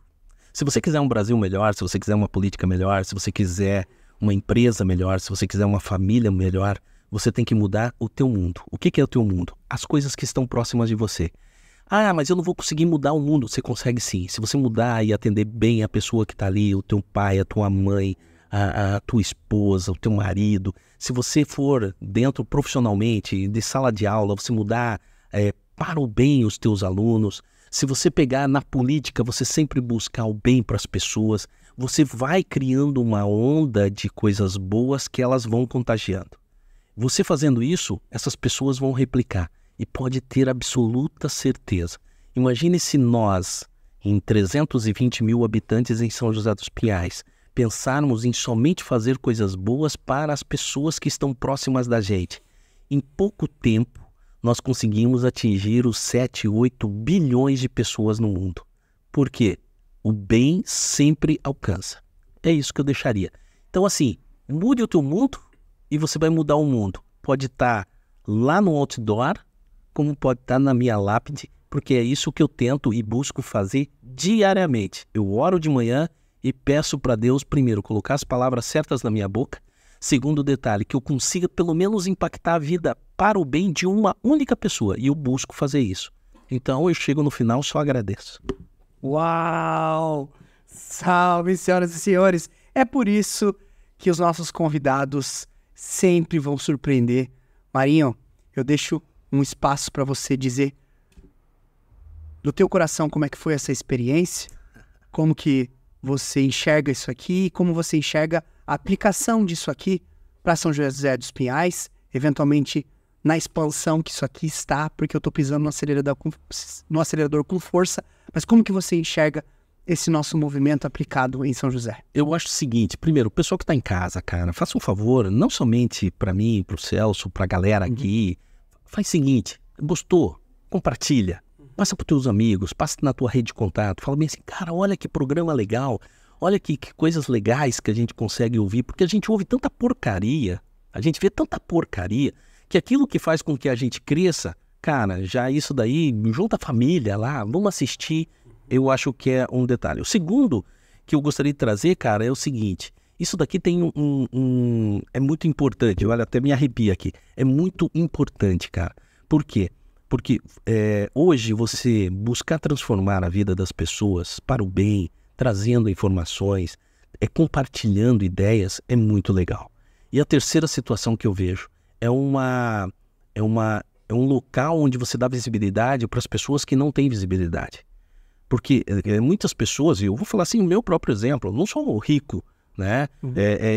Se você quiser um Brasil melhor, se você quiser uma política melhor, se você quiser uma empresa melhor, se você quiser uma família melhor, você tem que mudar o teu mundo. O que é o teu mundo? As coisas que estão próximas de você. Ah, mas eu não vou conseguir mudar o mundo. Você consegue sim. Se você mudar e atender bem a pessoa que está ali, o teu pai, a tua mãe, a tua esposa, o teu marido, se você for dentro profissionalmente, de sala de aula, você mudar para o bem os teus alunos, se você pegar na política, você sempre buscar o bem para as pessoas, você vai criando uma onda de coisas boas que elas vão contagiando. Você fazendo isso, essas pessoas vão replicar e pode ter absoluta certeza. Imagine se nós, em 320 mil habitantes em São José dos Pinhais, pensarmos em somente fazer coisas boas para as pessoas que estão próximas da gente. Em pouco tempo, nós conseguimos atingir os 7, 8 bilhões de pessoas no mundo. Por quê? O bem sempre alcança. É isso que eu deixaria. Então, assim, mude o teu mundo e você vai mudar o mundo. Pode estar lá no outdoor, como pode estar na minha lápide, porque é isso que eu tento e busco fazer diariamente. Eu oro de manhã e peço para Deus, primeiro, colocar as palavras certas na minha boca. Segundo detalhe, que eu consiga pelo menos impactar a vida para o bem de uma única pessoa. E eu busco fazer isso. Então, eu chego no final, só agradeço. Uau! Salve, senhoras e senhores! É por isso que os nossos convidados sempre vão surpreender. Marinho, eu deixo um espaço para você dizer do teu coração como é que foi essa experiência, como que você enxerga isso aqui e como você enxerga a aplicação disso aqui para São José dos Pinhais, eventualmente na expansão que isso aqui está, porque eu estou pisando no acelerador com força, mas como que você enxerga esse nosso movimento aplicado em São José? Eu acho o seguinte, primeiro, o pessoal que está em casa, cara, faça um favor, não somente para mim, para o Celso, para a galera aqui, faz o seguinte, gostou, compartilha, passa para os teus amigos, passa na tua rede de contato, fala bem assim, cara, olha que programa legal, olha que coisas legais que a gente consegue ouvir, porque a gente ouve tanta porcaria, a gente vê tanta porcaria, que aquilo que faz com que a gente cresça, cara, já isso daí, junta a família lá, vamos assistir, eu acho que é um detalhe. O segundo que eu gostaria de trazer, cara, é o seguinte, isso daqui tem é muito importante, olha, até me arrepia aqui, é muito importante, cara. Por quê? Porque hoje você buscar transformar a vida das pessoas para o bem, trazendo informações, compartilhando ideias, é muito legal. E a terceira situação que eu vejo é um local onde você dá visibilidade para as pessoas que não têm visibilidade. Porque muitas pessoas, e eu vou falar assim, o meu próprio exemplo, eu não sou rico, né?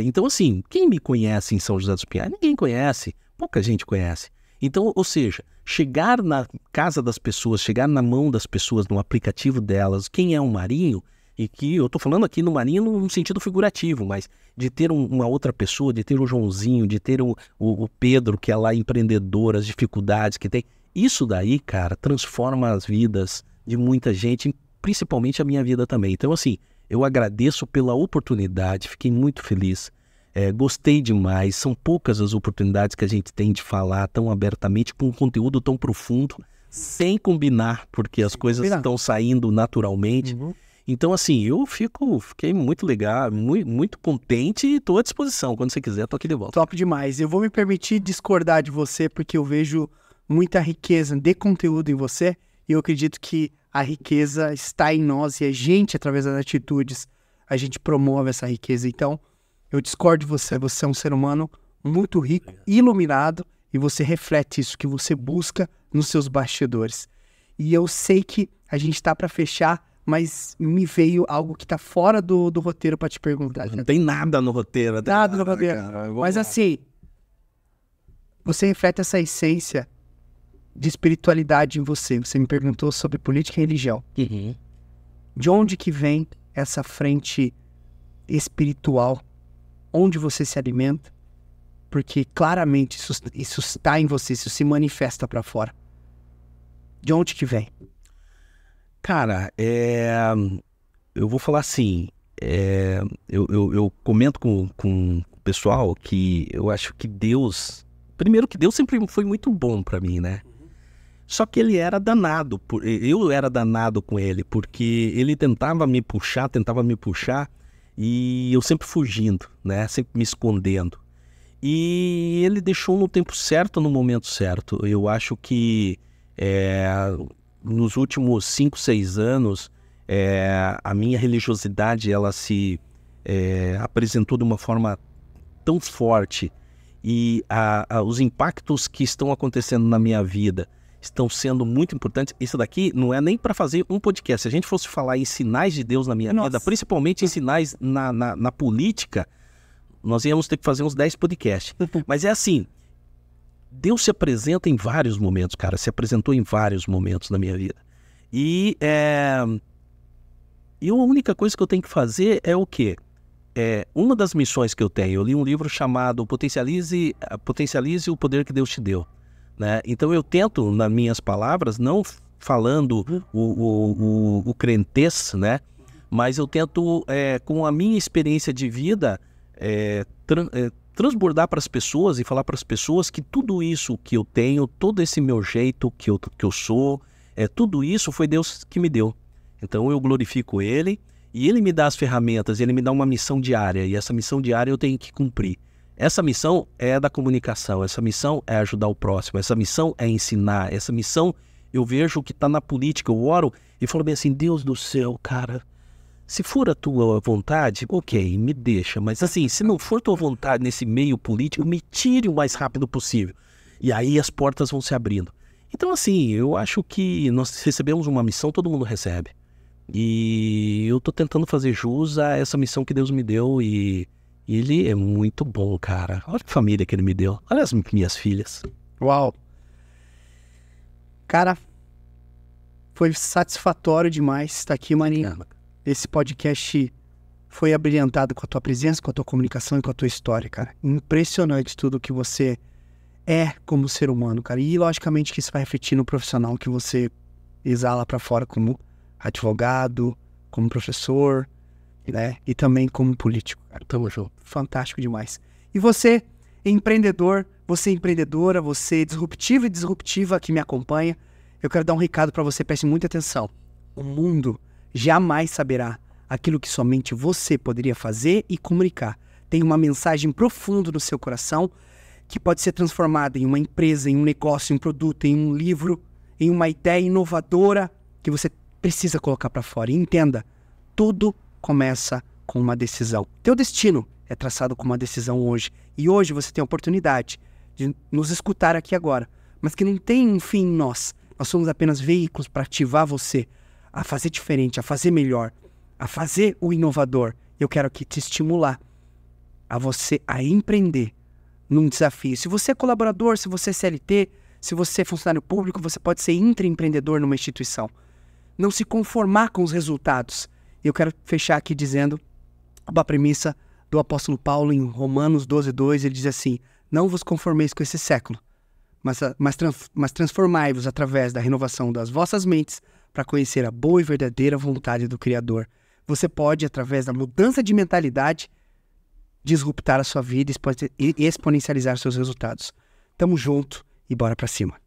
Então, assim, quem me conhece em São José dos Pinhais? Ninguém conhece, pouca gente conhece. Então, ou seja, chegar na casa das pessoas, chegar na mão das pessoas, no aplicativo delas, quem é um Marinho, e que eu tô falando aqui no Marinho num sentido figurativo, mas de ter uma outra pessoa, de ter o Joãozinho, de ter o Pedro, que é lá empreendedor, as dificuldades que tem, isso daí, cara, transforma as vidas de muita gente, principalmente a minha vida também. Então, assim, eu agradeço pela oportunidade, fiquei muito feliz, gostei demais, são poucas as oportunidades que a gente tem de falar tão abertamente, com um conteúdo tão profundo, sem combinar, porque as coisas estão saindo naturalmente. Então, assim, eu fiquei muito legal, muito contente e estou à disposição. Quando você quiser, estou aqui de volta. Top demais. Eu vou me permitir discordar de você, porque eu vejo muita riqueza de conteúdo em você, e eu acredito que a riqueza está em nós, e a gente, através das atitudes, a gente promove essa riqueza. Então, eu discordo de você. Você é um ser humano muito rico, iluminado, e você reflete isso que você busca nos seus bastidores. E eu sei que a gente está para fechar, mas me veio algo que está fora do roteiro para te perguntar. Não tem nada no roteiro. Nada no roteiro. Cara, mas assim, você reflete essa essência de espiritualidade em você. Você me perguntou sobre política e religião. De onde que vem essa frente espiritual? Onde você se alimenta? Porque claramente isso está em você, isso se manifesta para fora. De onde que vem? Cara, eu vou falar assim, eu comento com o pessoal que eu acho que Deus, primeiro que Deus sempre foi muito bom para mim, né? Só que ele era danado, eu era danado com ele, porque ele tentava me puxar, e eu sempre fugindo, né? Sempre me escondendo. E ele deixou no tempo certo, no momento certo. Eu acho que nos últimos 5, 6 anos, a minha religiosidade ela se apresentou de uma forma tão forte, e os impactos que estão acontecendo na minha vida estão sendo muito importantes. Isso daqui não é nem para fazer um podcast. Se a gente fosse falar em sinais de Deus na minha vida, principalmente em sinais na política, nós íamos ter que fazer uns 10 podcasts. Mas é assim, Deus se apresenta em vários momentos, cara. Se apresentou em vários momentos na minha vida. E a única coisa que eu tenho que fazer é o quê? Uma das missões que eu tenho, eu li um livro chamado Potencialize o Poder que Deus te deu. Né? Então eu tento, nas minhas palavras, não falando o crentez, né? mas eu tento, com a minha experiência de vida, transbordar para as pessoas e falar para as pessoas que tudo isso que eu tenho, todo esse meu jeito que eu sou, tudo isso foi Deus que me deu. Então eu glorifico Ele e Ele me dá as ferramentas, Ele me dá uma missão diária e essa missão diária eu tenho que cumprir. Essa missão é da comunicação, essa missão é ajudar o próximo, essa missão é ensinar, essa missão eu vejo que está na política. Eu oro e falo bem assim, Deus do céu, cara, se for a tua vontade, ok, me deixa. Mas assim, se não for tua vontade nesse meio político, me tire o mais rápido possível. E aí as portas vão se abrindo. Então assim, eu acho que nós recebemos uma missão, todo mundo recebe. E eu tô tentando fazer jus a essa missão que Deus me deu e Ele é muito bom, cara. Olha a família que Ele me deu. Olha as minhas filhas. Uau! Cara, foi satisfatório demais estar aqui, maninho. Esse podcast foi abrilhantado com a tua presença, com a tua comunicação e com a tua história, cara. Impressionante tudo que você é como ser humano, cara. E logicamente que isso vai refletir no profissional que você exala pra fora como advogado, como professor, né? E também como político, cara. Tamo junto. Fantástico demais. E você, empreendedor, você empreendedora, você disruptivo e disruptiva que me acompanha, eu quero dar um recado pra você, preste muita atenção. O mundo jamais saberá aquilo que somente você poderia fazer e comunicar. Tem uma mensagem profunda no seu coração que pode ser transformada em uma empresa, em um negócio, em um produto, em um livro, em uma ideia inovadora que você precisa colocar para fora. E entenda, tudo começa com uma decisão. Teu destino é traçado com uma decisão hoje. E hoje você tem a oportunidade de nos escutar aqui agora, mas que não tem um fim em nós. Nós somos apenas veículos para ativar você a fazer diferente, a fazer melhor, a fazer o inovador. Eu quero aqui te estimular a você a empreender num desafio. Se você é colaborador, se você é CLT, se você é funcionário público, você pode ser intraempreendedor numa instituição. Não se conformar com os resultados. Eu quero fechar aqui dizendo uma premissa do apóstolo Paulo em Romanos 12:2, ele diz assim, não vos conformeis com esse século, mas transformai-vos através da renovação das vossas mentes para conhecer a boa e verdadeira vontade do Criador. Você pode, através da mudança de mentalidade, disruptar a sua vida e exponencializar seus resultados. Tamo junto e bora pra cima.